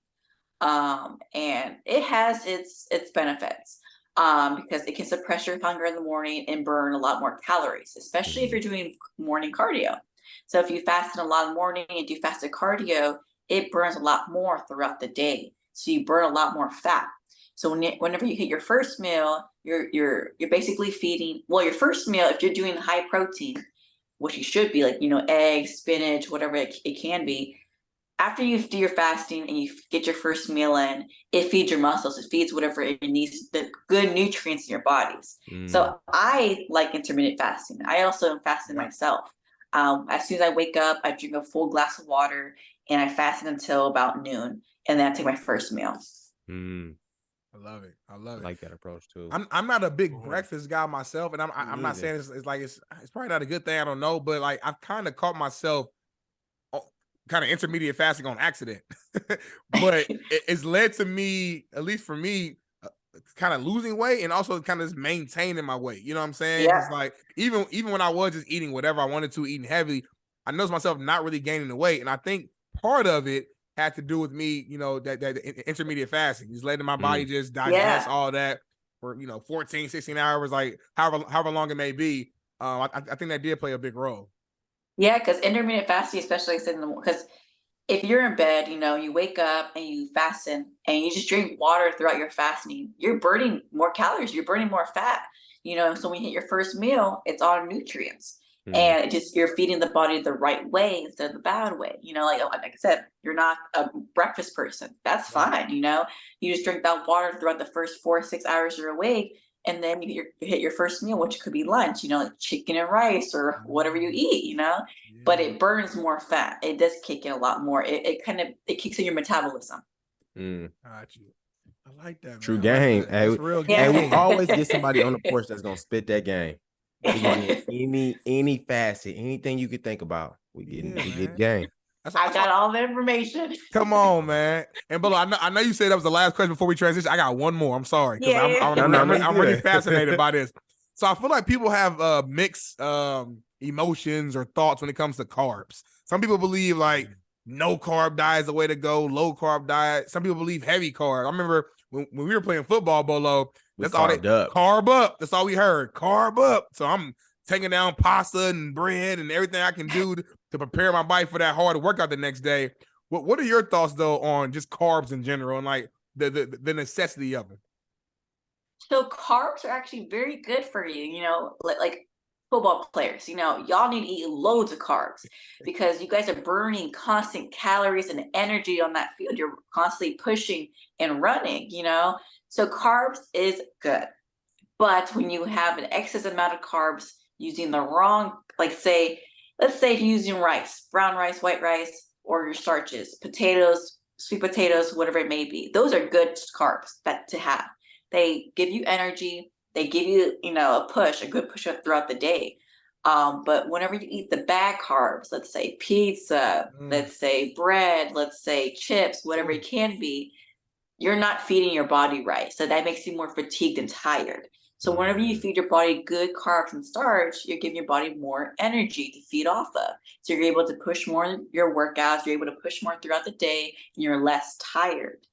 And it has its benefits, because it can suppress your hunger in the morning and burn a lot more calories, especially if you're doing morning cardio. So if you fast in a lot of morning and do fasted cardio, it burns a lot more throughout the day. So you burn a lot more fat. So whenever you hit your first meal, you're basically feeding, well, your first meal, if you're doing high protein, which you should be, like, eggs, spinach, whatever it can be. After you do your fasting and you get your first meal in, it feeds your muscles. It feeds whatever it needs, the good nutrients in your bodies. So I like intermittent fasting. I also am fasting myself. As soon as I wake up, I drink a full glass of water and I fast until about noon. And then I take my first meal. I love it. I like that approach too. I'm not a big breakfast guy myself, and I'm not saying it's probably not a good thing. I don't know, but like I've kind of caught myself kind of intermediate fasting on accident. But it's led to me, at least for me, kind of losing weight and also kind of just maintaining my weight. You know what I'm saying? Yeah. It's like even when I was just eating whatever I wanted to, eating heavy, I noticed myself not really gaining the weight. And I think part of it had to do with me, that intermediate fasting, just letting my body just digest all that for 14, 16 hours, like however long it may be. I think that did play a big role. Yeah, because intermittent fasting, especially because if you're in bed, you wake up and you fasten and you just drink water throughout your fasting, you're burning more calories, you're burning more fat. So when you hit your first meal, it's all nutrients. And you're feeding the body the right way instead of the bad way. Like I said, you're not a breakfast person. That's fine. You just drink that water throughout the first 4 or 6 hours you're awake. And then you hit your first meal, which could be lunch, like chicken and rice or whatever you eat, but it burns more fat. It does kick in a lot more. It kicks in your metabolism. Got you. I like that, man. True game. Like that. That's real game. And we always get somebody on the porch that's gonna spit that game. We get any facet, anything you could think about. We get game. I got all the information. Come on, man. And Bolo, I know you said that was the last question before we transition. I got one more. I'm sorry. I'm really fascinated by this. So I feel like people have mixed emotions or thoughts when it comes to carbs. Some people believe like no carb diet is the way to go, low carb diet. Some people believe heavy carb. I remember when we were playing football, Bolo, that's all carb up. That's all we heard. Carb up. So I'm taking down pasta and bread and everything I can do to prepare my body for that hard workout the next day. What are your thoughts though on just carbs in general and like the necessity of them? So carbs are actually very good for you, like football players, y'all need to eat loads of carbs because you guys are burning constant calories and energy on that field. You're constantly pushing and running, so carbs is good. But when you have an excess amount of carbs using the wrong, let's say if you're using rice, brown rice, white rice, or your starches, potatoes, sweet potatoes, whatever it may be, those are good carbs to have. They give you energy. They give you, a good push up throughout the day. But whenever you eat the bad carbs, let's say pizza, let's say bread, let's say chips, whatever it can be, you're not feeding your body right. So that makes you more fatigued and tired. So whenever you feed your body good carbs and starch, you're giving your body more energy to feed off of. So you're able to push more your workouts, you're able to push more throughout the day, and you're less tired.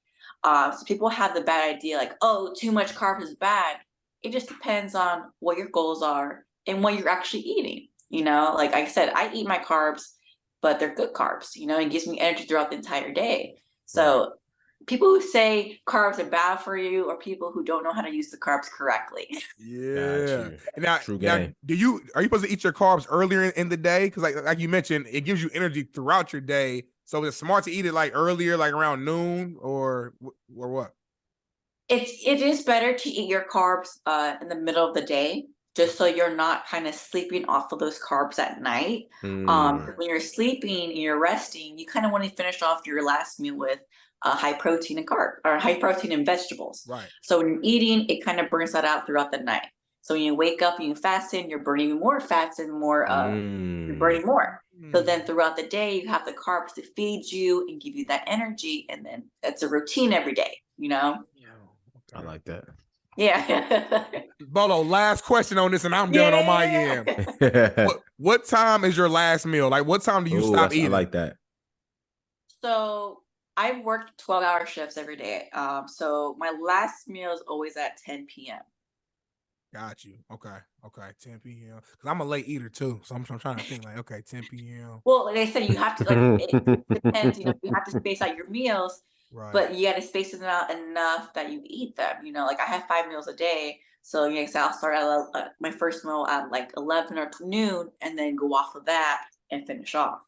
So people have the bad idea like, oh, too much carbs is bad. It just depends on what your goals are and what you're actually eating. Like I said, I eat my carbs, but they're good carbs. It gives me energy throughout the entire day. So people who say carbs are bad for you are people who don't know how to use the carbs correctly. Yeah. Now, are you supposed to eat your carbs earlier in the day? Because like you mentioned, it gives you energy throughout your day. So it's smart to eat it like earlier, like around noon or what? It is better to eat your carbs in the middle of the day, just so you're not kind of sleeping off of those carbs at night. When you're sleeping and you're resting, you kind of want to finish off your last meal with high protein and carb or high protein and vegetables. Right. So when you're eating, it kind of burns that out throughout the night. So when you wake up and you fasten, you're burning more fats and more. You're burning more. So then throughout the day, you have the carbs to feed you and give you that energy, and then it's a routine every day. I like that. Yeah. Bolo, last question on this, and I'm done on my end. What time is your last meal? Like, what time do you stop eating? I like that. So I work 12-hour shifts every day. So my last meal is always at 10 p.m. Got you. Okay. 10 p.m. Because I'm a late eater too. So I'm trying to think like, okay, 10 p.m. Well, like I said, you have to, it depends, you have to space out your meals, but you got to space it out enough that you eat them. Like I have 5 meals a day. So I'll start at my first meal at like 11 or noon and then go off of that and finish off.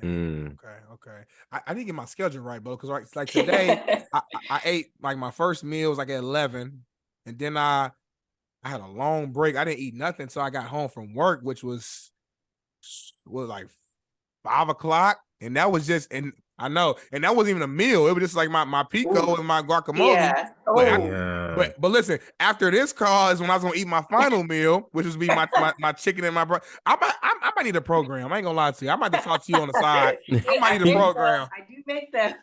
Okay. I didn't get my schedule right, bro. Because like today, I ate like my first meal was like at 11, and then I had a long break. I didn't eat nothing, so I got home from work, which was like 5 o'clock, and that was just. And I know, and that wasn't even a meal. It was just like my pico and my guacamole. Yeah. But listen, after this call is when I was gonna eat my final meal, which was be my chicken and my bro. I might need a program. I ain't gonna lie to you. I might have to talk to you on the side. I might need a program. I do make them.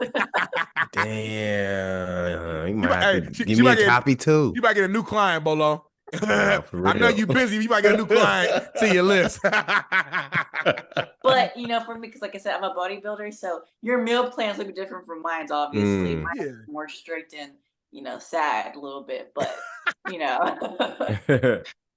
Damn, you might have to give me a copy too. You might get a new client, Bolo. I know you busy. You might get a new client to your list. But for me, because like I said, I'm a bodybuilder, so your meal plans will be different from mine. Obviously, mine is more strict and sad a little bit, but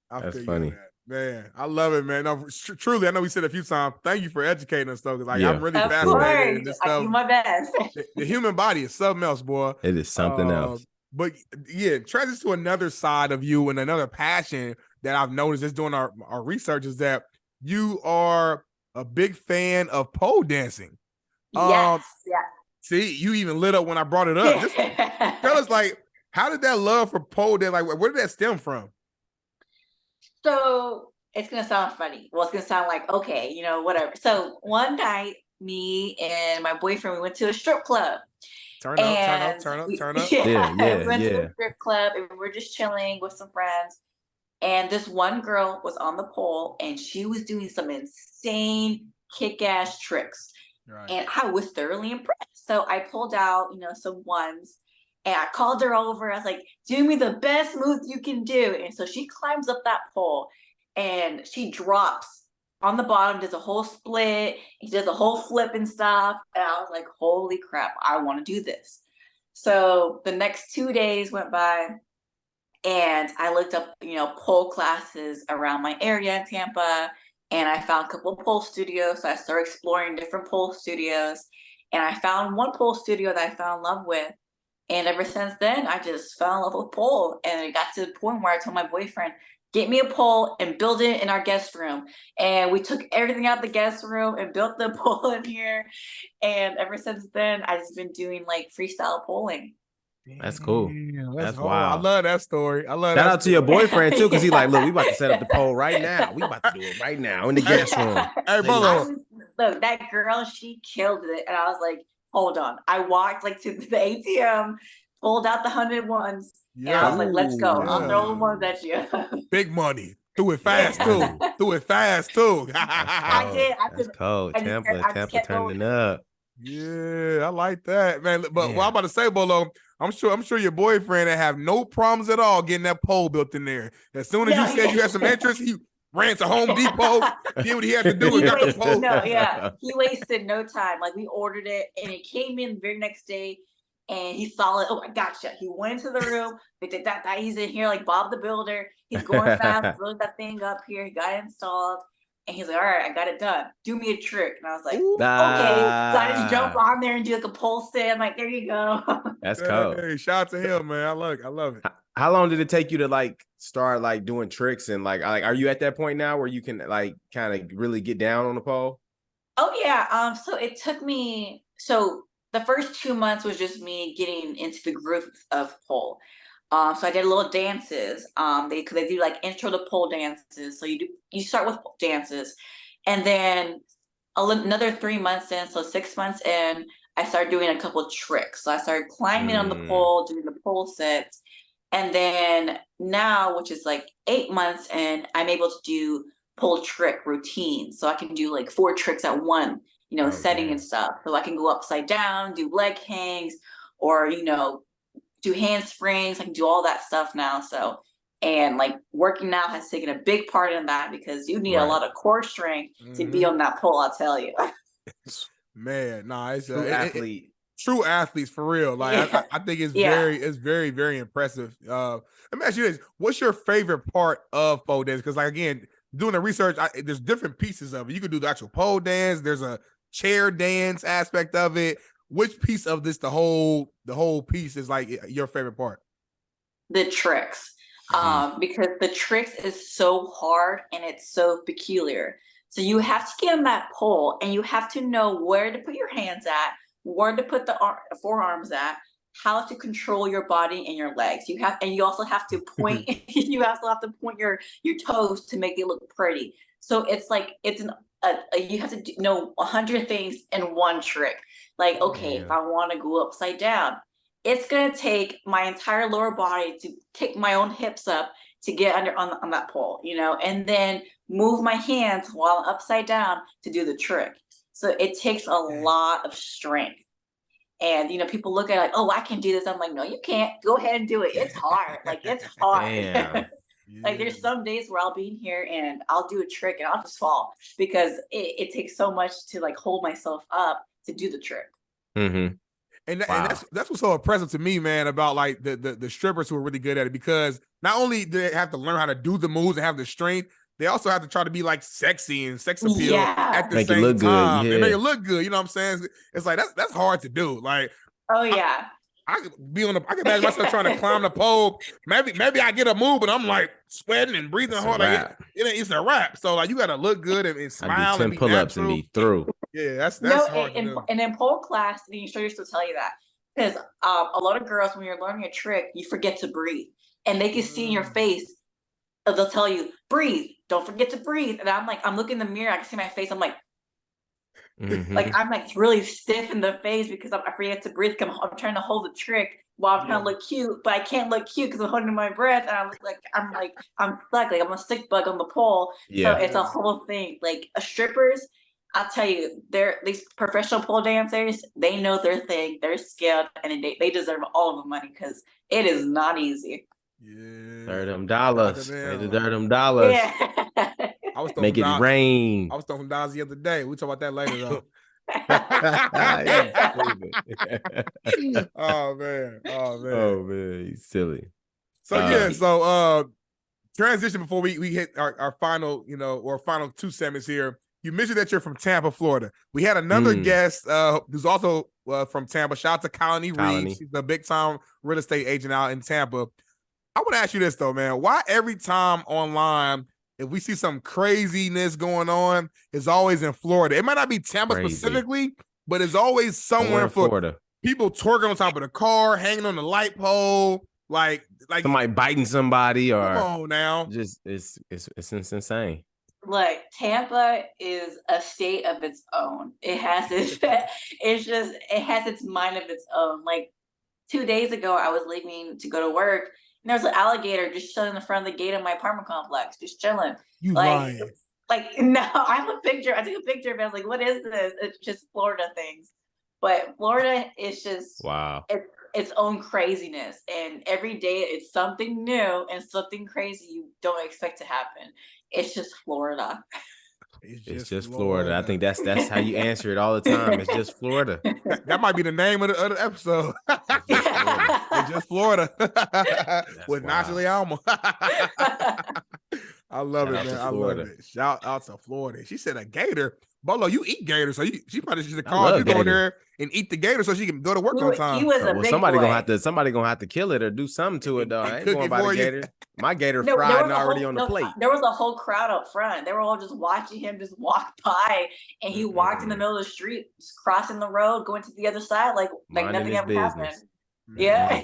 That's funny. Man, I love it, man. No, truly, I know we said a few times. Thank you for educating us, though, because I'm really fascinated in this stuff. I do my best. The human body is something else, boy. It is something else. But yeah, transition to another side of you and another passion that I've noticed just doing our research is that you are a big fan of pole dancing. Yes. See, you even lit up when I brought it up. Just tell us, how did that love for pole dance, where did that stem from? So it's going to sound funny. Well, it's going to sound like, okay, whatever. So one night, me and my boyfriend, we went to a strip club. Turn up. Yeah. We went to a strip club and we were just chilling with some friends. And this one girl was on the pole and she was doing some insane kick-ass tricks. Right. And I was thoroughly impressed. So I pulled out, some ones and I called her over. I was like, do me the best move you can do. And so she climbs up that pole and she drops on the bottom, does a whole split, he does a whole flip and stuff. And I was like, holy crap, I want to do this. So the next 2 days went by and I looked up, pole classes around my area in Tampa. And I found a couple of pole studios. So I started exploring different pole studios. And I found one pole studio that I fell in love with. And ever since then, I just fell in love with pole. And it got to the point where I told my boyfriend, get me a pole and build it in our guest room. And we took everything out of the guest room and built the pole in here. And ever since then, I've just been doing freestyle poling. That's cool. That's wild. I love that story. I love Shout out to your boyfriend too, because he's like, look, we about to set up the pole right now. We about to do it right now in the guest room. Hey, brother. Look, that girl, she killed it. And I was like, hold on. I walked to the ATM, pulled out the 100 ones. Yeah. And I was like, let's go. I'll throw the ones at you. Big money. Do it fast too. I did. That's cold. Tampa turning up. Yeah, I like that, man. But what I'm about to say, Bolo, I'm sure your boyfriend have no problems at all getting that pole built in there. As soon as you said you had some interest, he ran to Home Depot, did what he had to do and got the pole. He wasted no time. We ordered it and it came in the very next day. And he saw it. Oh, I gotcha. He went into the room. He's in here like Bob the Builder. He's going fast, building that thing up here. He got it installed. And he's like, all right, I got it done. Do me a trick. And I was like, okay. So I just jump on there and do a pole sit. I'm like, there you go. That's cool. Hey, shout out to him, man. I love it. How long did it take you to start doing tricks and are you at that point now where you can kind of really get down on the pole? Oh yeah. So it took me the first 2 months was just me getting into the groove of pole. So I did little dances. They do intro to pole dances. So you start with dances, and then another 3 months in, so 6 months in, I started doing a couple of tricks. So I started climbing on the pole, doing the pole sets, and then now, which is 8 months in, I'm able to do pole trick routines. So I can do 4 tricks at one. Setting and stuff. So I can go upside down, do leg hangs, or, do handsprings. I can do all that stuff now. So, and working out has taken a big part in that because you need a lot of core strength to be on that pole, I'll tell you. Man, it's true athlete. True athletes for real. I think it's very, very impressive. Let me ask you this. What's your favorite part of pole dance? Because again, doing the research, there's different pieces of it. You could do the actual pole dance. There's a chair dance aspect of it. Which piece of this, the whole piece is your favorite part? The tricks. Because the tricks is so hard and it's so peculiar. So you have to get on that pole and you have to know where to put your hands at, where to put the forearms at, how to control your body and your legs. You also have to point. You also have to point your toes to make it look pretty. So it's you have to know 100 things in one trick. Like, okay, if I want to go upside down, it's gonna take my entire lower body to kick my own hips up to get under on that pole, and then move my hands while I'm upside down to do the trick. So it takes a lot of strength. And people look at it like, oh, I can do this. I'm like, no, you can't. Go ahead and do it. It's hard. Like, it's hard. Like, there's some days where I'll be in here and I'll do a trick and I'll just fall because it takes so much to like hold myself up to do the trick. Mm-hmm. And that's what's so impressive to me, man, about like the strippers who are really good at it, because not only do they have to learn how to do the moves and have the strength, they also have to try to be like sexy and sex appeal at the same time. Good. And make it look good. You know what I'm saying? It's like that's hard to do. Like, oh yeah. I could be I can imagine myself trying to climb the pole. Maybe I get a move, but I'm like sweating and breathing hard. Like it's a wrap. So like you gotta look good and smile. I do 10 pull-ups and be through. Yeah, that's hard to do. And in pole class, the instructors will tell you that, because a lot of girls, when you're learning a trick, you forget to breathe, and they can see in your face. They'll tell you, breathe. Don't forget to breathe. And I'm like, I'm looking in the mirror. I can see my face. I'm like, like I'm like really stiff in the face because I forget to breathe. I'm trying to hold the trick while I'm trying to look cute, but I can't look cute because I'm holding my breath, and I'm stuck. Like I'm a sick bug on the pole. Yeah. So it's a whole thing. Like strippers, I'll tell you, these professional pole dancers, they know their thing. They're skilled, and they deserve all of the money because it is not easy. Yeah, $30. $30. Yeah. I was make it rain. I was throwing dollars the other day. We'll talk about that later though. Oh man, he's silly. So transition before we hit our final, or final two segments here. You mentioned that you're from Tampa, Florida. We had another guest who's also from Tampa. Shout out to Colony Reed. She's the big time real estate agent out in Tampa. I want to ask you this though, man. Why every time online, if we see some craziness going on, it's always in Florida? It might not be Tampa specifically, but it's always somewhere in Florida. People twerking on top of the car, hanging on the light pole, like somebody biting somebody, or come on now. Just it's insane. Look, Tampa is a state of its own. It has it has its mind of its own. Like 2 days ago, I was leaving to go to work, and there's an alligator just chilling in the front of the gate of my apartment complex, just chilling. You lying? Like no, I took a picture of it. I was like, what is this? It's just Florida things. But Florida is just its own craziness. And every day it's something new and something crazy you don't expect to happen. It's just Florida. It's just Florida. I think that's how you answer it all the time. It's just Florida. That might be the name of the episode. It's just Florida. With Nashali Alma. I love it, man. I love it. Shout out to Florida. She said a gator. Bolo, you eat gators, so she probably should have called you go there and eat the gator so she can go to work on time. Somebody gonna have to kill it or do something to it though. I ain't going by the gator. My gator fried and already on the plate. There was a whole crowd up front. They were all just watching him just walk by, and he walked in the middle of the street, just crossing the road, going to the other side, like nothing ever happened. Yeah.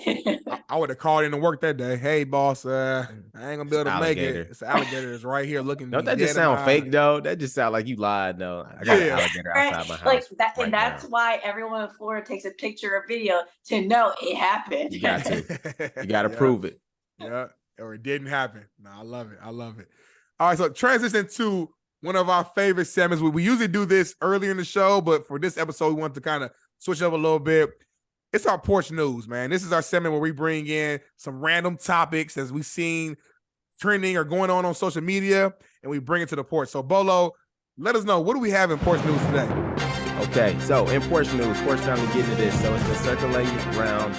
I would have called in to work that day. Hey, boss, I ain't gonna be able to make it. It's an alligator that's right here looking. Don't that just sound fake though? That just sound like you lied though. I got an alligator outside my house. Like that, and that's why everyone in Florida takes a picture or video to know it happened. You got to. You got to prove it. Yeah, or it didn't happen. No, I love it. All right, so transition to one of our favorite segments. We usually do this earlier in the show, but for this episode, we want to kind of switch up a little bit. It's our Porch News, man. This is our segment where we bring in some random topics as we've seen trending or going on social media, and we bring it to the porch. So, Bolo, let us know, what do we have in Porch News today? Okay, so in Porch News, Porch time to get into this. So it's been circulating around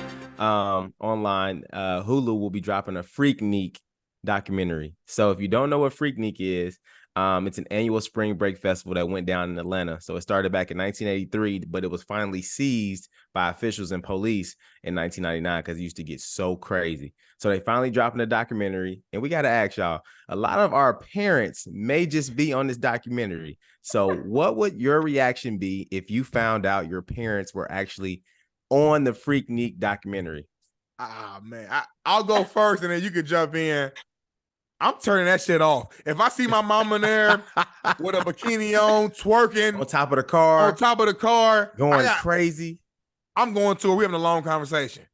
online. Hulu will be dropping a Freaknik documentary. So if you don't know what Freaknik is, it's an annual spring break festival that went down in Atlanta. So it started back in 1983, but it was finally seized by officials and police in 1999 because it used to get so crazy. So they finally dropping a documentary, and we got to ask y'all, a lot of our parents may just be on this documentary. So what would your reaction be if you found out your parents were actually on the Freaknik documentary? Man, I'll go first, and then you can jump in. I'm turning that shit off. If I see my mama in there with a bikini on, twerking on top of the car, going crazy, I'm going to her. We're having a long conversation.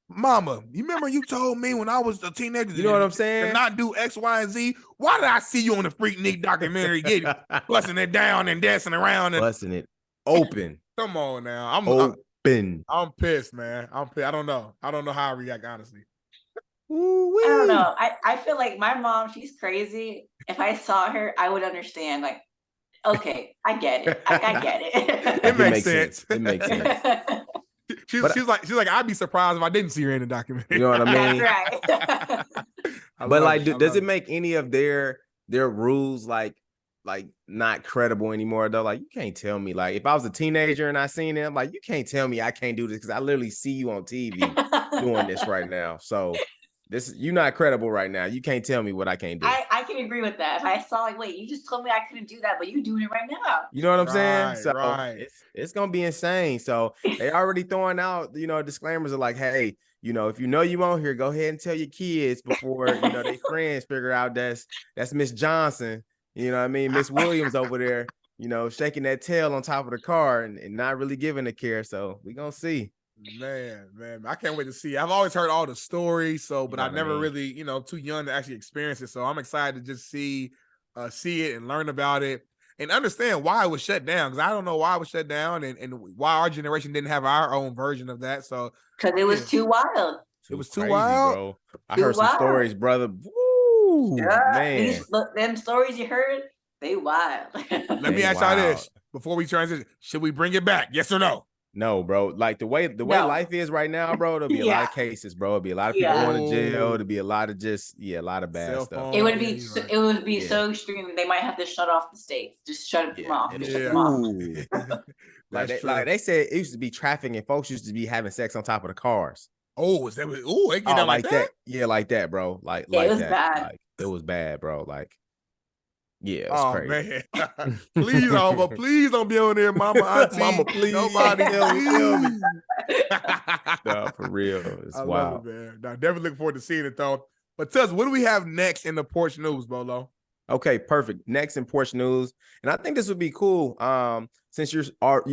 Mama, you remember you told me when I was a teenager, you know what I'm saying, to not do X, Y, and Z? Why did I see you on the Freaknik documentary getting busting it down and dancing around and busting it open? Come on now, I'm pissed, man. I'm pissed. I don't know how I react, honestly. I don't know. I feel like my mom, she's crazy. If I saw her, I would understand. Like, okay, I get it. I get it. It makes sense. It makes sense. She's like, I'd be surprised if I didn't see her in the documentary. You know what I mean? That's right. But like, does it make any of their rules like not credible anymore though? Like, you can't tell me, like, if I was a teenager and I seen them, like, you can't tell me I can't do this because I literally see you on TV doing this right now. So you're not credible right now. You can't tell me what I can't do. I can agree with that. If I saw like, wait, you just told me I couldn't do that, but you doing it right now. You know what I'm saying? So it's gonna be insane. So they already throwing out, disclaimers of like, hey, if you won't here, go ahead and tell your kids before their friends figure out that's Miss Johnson. You know what I mean? Miss Williams over there, shaking that tail on top of the car and not really giving a care. So we gonna see. Man, I can't wait to see. I've always heard all the stories, but I never really, too young to actually experience it. So I'm excited to just see it and learn about it and understand why it was shut down. Because I don't know why it was shut down and why our generation didn't have our own version of that. So because it was too wild. It was too wild, bro. I heard some stories, brother. Woo, man. Them stories you heard, they wild. Let me ask y'all this before we transition: should we bring it back? Yes or no? No, bro. Like the way life is right now, bro, there'll be a lot of cases, bro. There'll be a lot of people going to jail. There'll be a lot of a lot of bad stuff. It would be so extreme. They might have to shut off the states. Just shut them off. Like they said, it used to be trafficking and folks used to be having sex on top of the cars. Oh, is that? Oh, they get down like that? Yeah, like that, bro. Like it was that. bad. Like, it was bad, bro. Like, yeah, it was crazy. Man. Please don't be on there, mama, auntie. Mama, please. Nobody tell me. No, for real. It's wild. Love it, man. Now, definitely looking forward to seeing it, though. But tell us, what do we have next in the Porch News, Bolo? Okay, perfect. Next in Porch News, and I think this would be cool. Since you're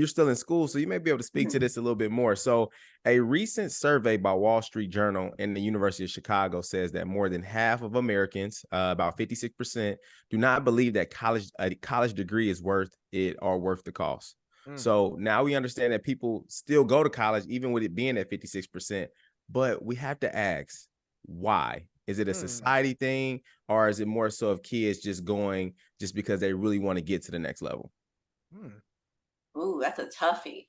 still in school, so you may be able to speak to this a little bit more. So, a recent survey by Wall Street Journal and the University of Chicago says that more than half of Americans, about 56%, do not believe that a college degree is worth it or worth the cost. So now we understand that people still go to college, even with it being at 56%. But we have to ask, why? Is it a society thing, or is it more so of kids just going just because they really want to get to the next level? Ooh, that's a toughie.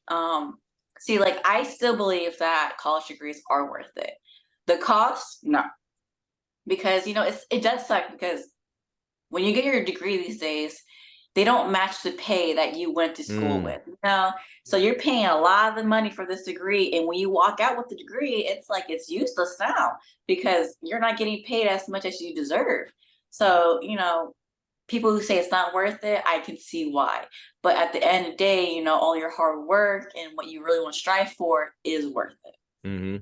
See, like, I still believe that college degrees are worth it. The cost, no. Because, it does suck because when you get your degree these days, they don't match the pay that you went to school with. So you're paying a lot of the money for this degree. And when you walk out with the degree, it's like it's useless now because you're not getting paid as much as you deserve. So, people who say it's not worth it, I can see why. But at the end of the day, all your hard work and what you really want to strive for is worth it. Mm-hmm.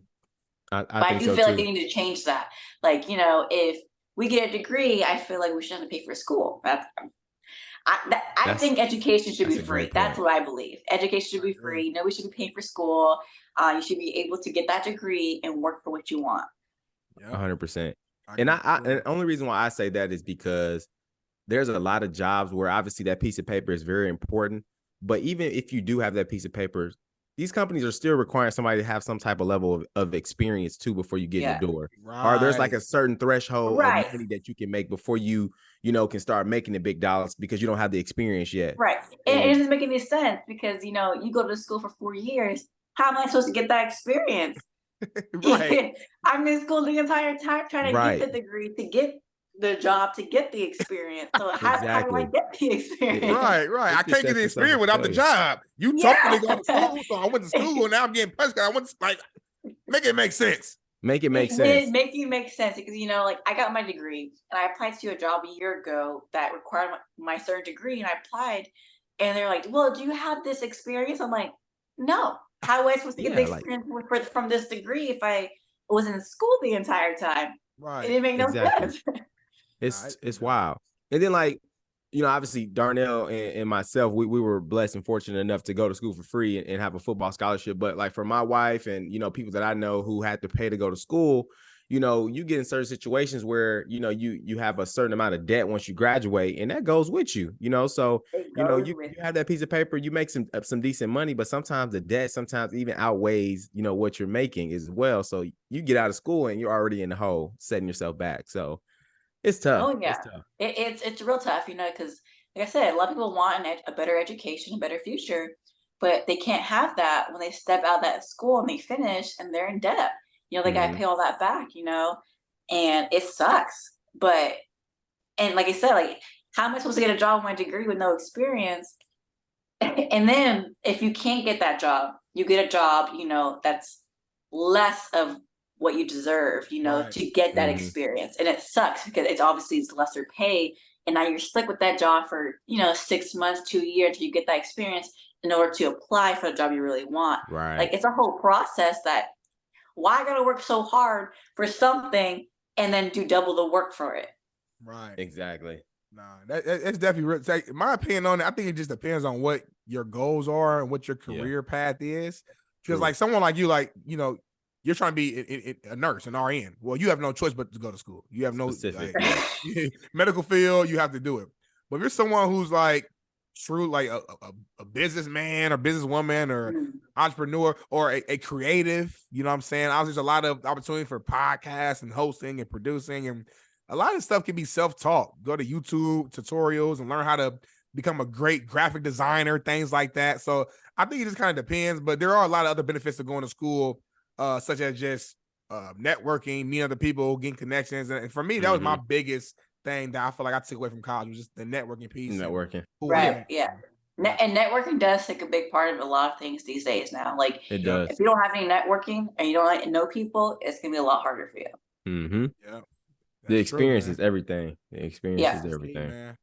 I do feel like they need to change that. Like, if we get a degree, I feel like we shouldn't pay for school. I think education should be free. That's what I believe. Education should be free. Nobody should be paying for school. You should be able to get that degree and work for what you want. 100%. And the only reason why I say that is because there's a lot of jobs where obviously that piece of paper is very important. But even if you do have that piece of paper, these companies are still requiring somebody to have some type of level of experience too before you get in the door. Or there's like a certain threshold of money that you can make before you can start making the big dollars because you don't have the experience yet. Right. And it doesn't make any sense because, you go to school for 4 years. How am I supposed to get that experience? Right. I'm in school the entire time trying to get the degree to get the job to get the experience. So how do I get the experience? Right. I can't get the experience without the job. You told me to go to school, so I went to school and now I'm getting punched. I went to make it make sense. Make it make sense. Make you make sense because I got my degree and I applied to a job a year ago that required my certain degree and I applied and they're like, well, do you have this experience? I'm like, no. How was I supposed to get the experience from this degree if I was in school the entire time? Right. It didn't make no sense. It's wild. And then like, you know, obviously Darnell and myself, we were blessed and fortunate enough to go to school for free and have a football scholarship. But like for my wife and, you know, people that I know who had to pay to go to school, you know, you get in certain situations where, you know, you have a certain amount of debt once you graduate, and that goes with you, you know. So, you know, you have that piece of paper, you make some decent money, but sometimes the debt sometimes even outweighs, you know, what you're making as well. So you get out of school and you're already in the hole, setting yourself back. So it's tough. Oh yeah, it's tough. It's real tough, you know, because like I said, a lot of people want a better education, a better future, but they can't have that when they step out of that school and they finish and they're in debt. You know, they got to pay all that back. You know, and it sucks. But and like I said, like how am I supposed to get a job with my degree with no experience? And then if you can't get that job, you get a job, you know, that's less of what you deserve, you know, to get that experience. And it sucks because it's obviously it's lesser pay. And now you're stuck with that job for, you know, 6 months, 2 years till you get that experience in order to apply for the job you really want. Right. Like it's a whole process that why I gotta work so hard for something and then do double the work for it. Right. Exactly. Nah, that's definitely real. Like, my opinion on it, I think it just depends on what your goals are and what your career path is. Because like someone like you, like, you know, you're trying to be a nurse, an RN. Well, you have no choice but to go to school. You have no medical field. You have to do it. But if you're someone who's like true, like a businessman or businesswoman or entrepreneur or a creative, you know what I'm saying? There's a lot of opportunity for podcasts and hosting and producing, and a lot of stuff can be self-taught. Go to YouTube tutorials and learn how to become a great graphic designer, things like that. So I think it just kind of depends, but there are a lot of other benefits to going to school, such as just networking, meeting other people, getting connections. And for me, that was my biggest thing that I feel like I took away from college, was just the networking piece. Networking. Right. Yeah. And networking does take a big part of a lot of things these days now. Like it does. If you don't have any networking and you don't know people, it's gonna be a lot harder for you. Mm-hmm. Yeah. The experience is everything. The experience is everything. Man.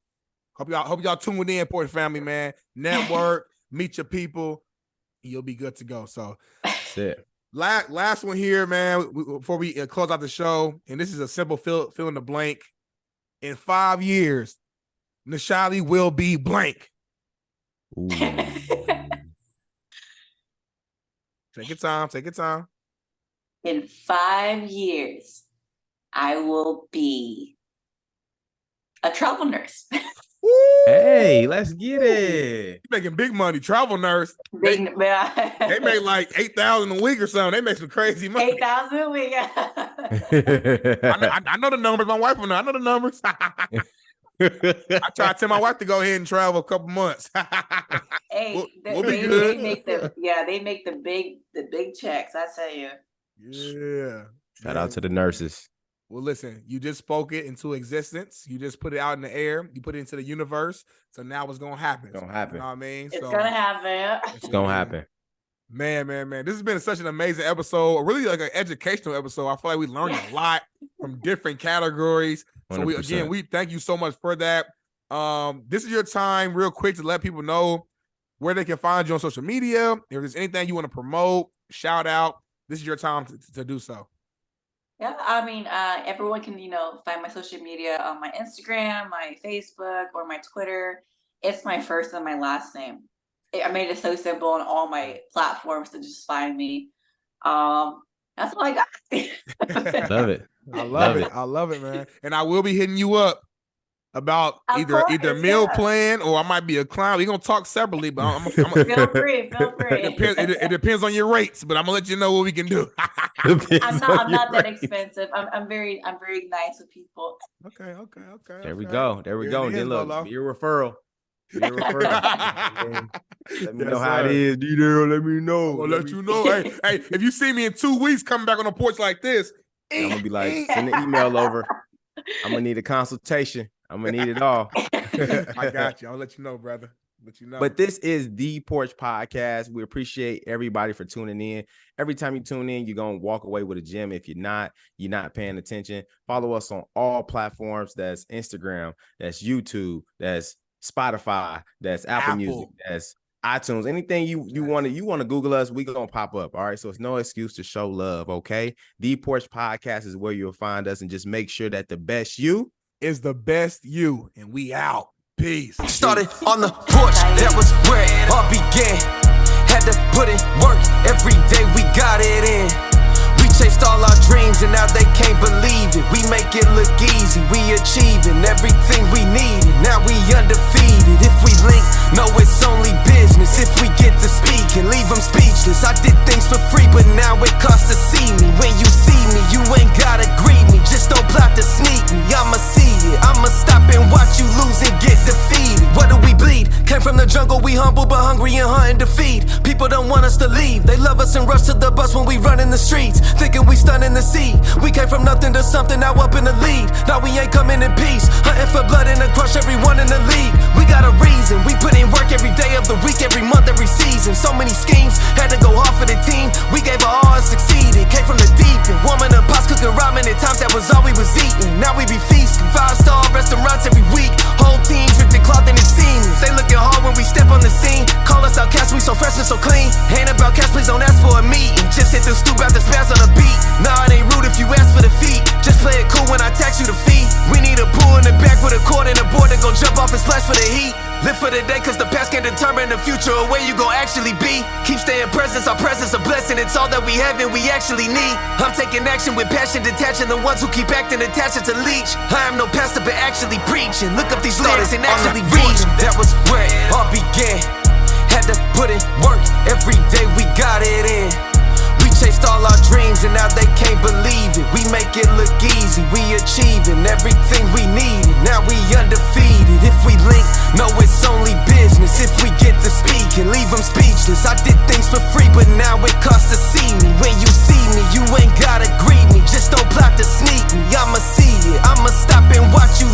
Hope y'all tuned in, Porch family, man. Network, meet your people, you'll be good to go. So that's it. Last one here, man, before we close out the show, and this is a simple fill in the blank. In 5 years, Nashali will be blank. Ooh. Take your time. Take your time. In 5 years, I will be a travel nurse. Hey, let's get it. You're making big money, travel nurse. They make like 8,000 a week or something. They make some crazy money. 8,000 a week. I know the numbers. My wife will know. I know the numbers. I try to tell my wife to go ahead and travel a couple months. Hey, we'll be good. They make the big checks. I tell you. Yeah. Shout out to the nurses. Well, listen, you just spoke it into existence. You just put it out in the air. You put it into the universe. So now it's going to happen. It's going to happen. You know what I mean? It's going to happen. It's going to happen. Man. This has been such an amazing episode, really like an educational episode. I feel like we learned a lot from different categories. So 100%. we thank you so much for that. This is your time real quick to let people know where they can find you on social media. If there's anything you want to promote, shout out, this is your time to do so. Yeah, I mean, everyone can, find my social media on my Instagram, my Facebook, or my Twitter. It's my first and my last name. I made it so simple on all my platforms to just find me. That's all I got. Love it. I love it, man. And I will be hitting you up about either meal plan, or I might be a client. We're gonna talk separately, but I'm feel free. It depends on your rates, but I'm gonna let you know what we can do. I'm not that expensive. I'm very nice with people. Okay. There we go. Then look, be a referral. Let me know how it is, D-Daryl. Let me know. I'll let you know. Hey, if you see me in 2 weeks coming back on the porch like this, I'm gonna be like, send an email over. I'm gonna need a consultation. I'm gonna need it all. I got you. I'll let you know, brother. Let you know. But this is the Porch Podcast. We appreciate everybody for tuning in. Every time you tune in, you're gonna walk away with a gem. If you're not paying attention. Follow us on all platforms. That's Instagram, that's YouTube, that's Spotify, that's Apple Music, that's iTunes. Anything you want to Google us, we gonna pop up. All right. So it's no excuse to show love. Okay. The Porch Podcast is where you'll find us, and just make sure that the best you is the best you, and we out. Peace. Started on the porch, that was where it all began. Had to put in work, every day we got it in. We chased all our dreams and now they can't believe it. We make it look easy, we achieving everything we needed. Now we undefeated. If we link, no it's only business. If we get to speak and leave them speechless. I did things for free but now it costs to see me. When you see me, you ain't gotta greet me. Just don't plot to sneak me, I'ma see it. I'ma stop and watch you lose and get defeated. What do we bleed? Came from the jungle, we humble but hungry and hunting to feed. People don't want us to leave, they love us and rush to the bus when we run in the streets, thinking we stunning the sea. We came from nothing to something, now up in the lead. Now we ain't coming in peace, hunting for blood and to crush everyone in the league. We got a reason, we put in work every day of the week, every month, every season. So many schemes, had to go hard for the team. We gave our all and succeeded, came from the deep end. Warming up pots, cooking ramen at times, that was all we was eating. Now we be feasting, 5-star restaurants every week. Whole team dripped in cloth and it's seamless. They looking hard when we step on the scene. Call us outcasts, we so fresh and so clean. Ain't about cash, please don't ask for a meeting. Just hit the stoop out the spaz on the beat. Nah, it ain't rude if you ask for the feet. Just play it cool when I tax you the fee. We need a pool in the back with a cord and a board and go jump off and splash for the heat. Live for the day cause the past can determine the future or where you gon' actually be. Keep staying present, our presence a blessing. It's all that we have and we actually need. I'm taking action with passion, detaching the ones who keep acting attached to leech. I am no pastor but actually preaching. Look up these lyrics and actually read. That was where it all began. Had to put in work, every day we got it in. We chased all our dreams and now they can't believe it. We make it look easy, we achieving everything we needed. Now we undefeated. If we link, no it's only business. If we get to speak and leave them speechless. I did things for free but now it costs to see me. When you see me, you ain't gotta greet me. Just don't plot to sneak me, I'ma see it. I'ma stop and watch you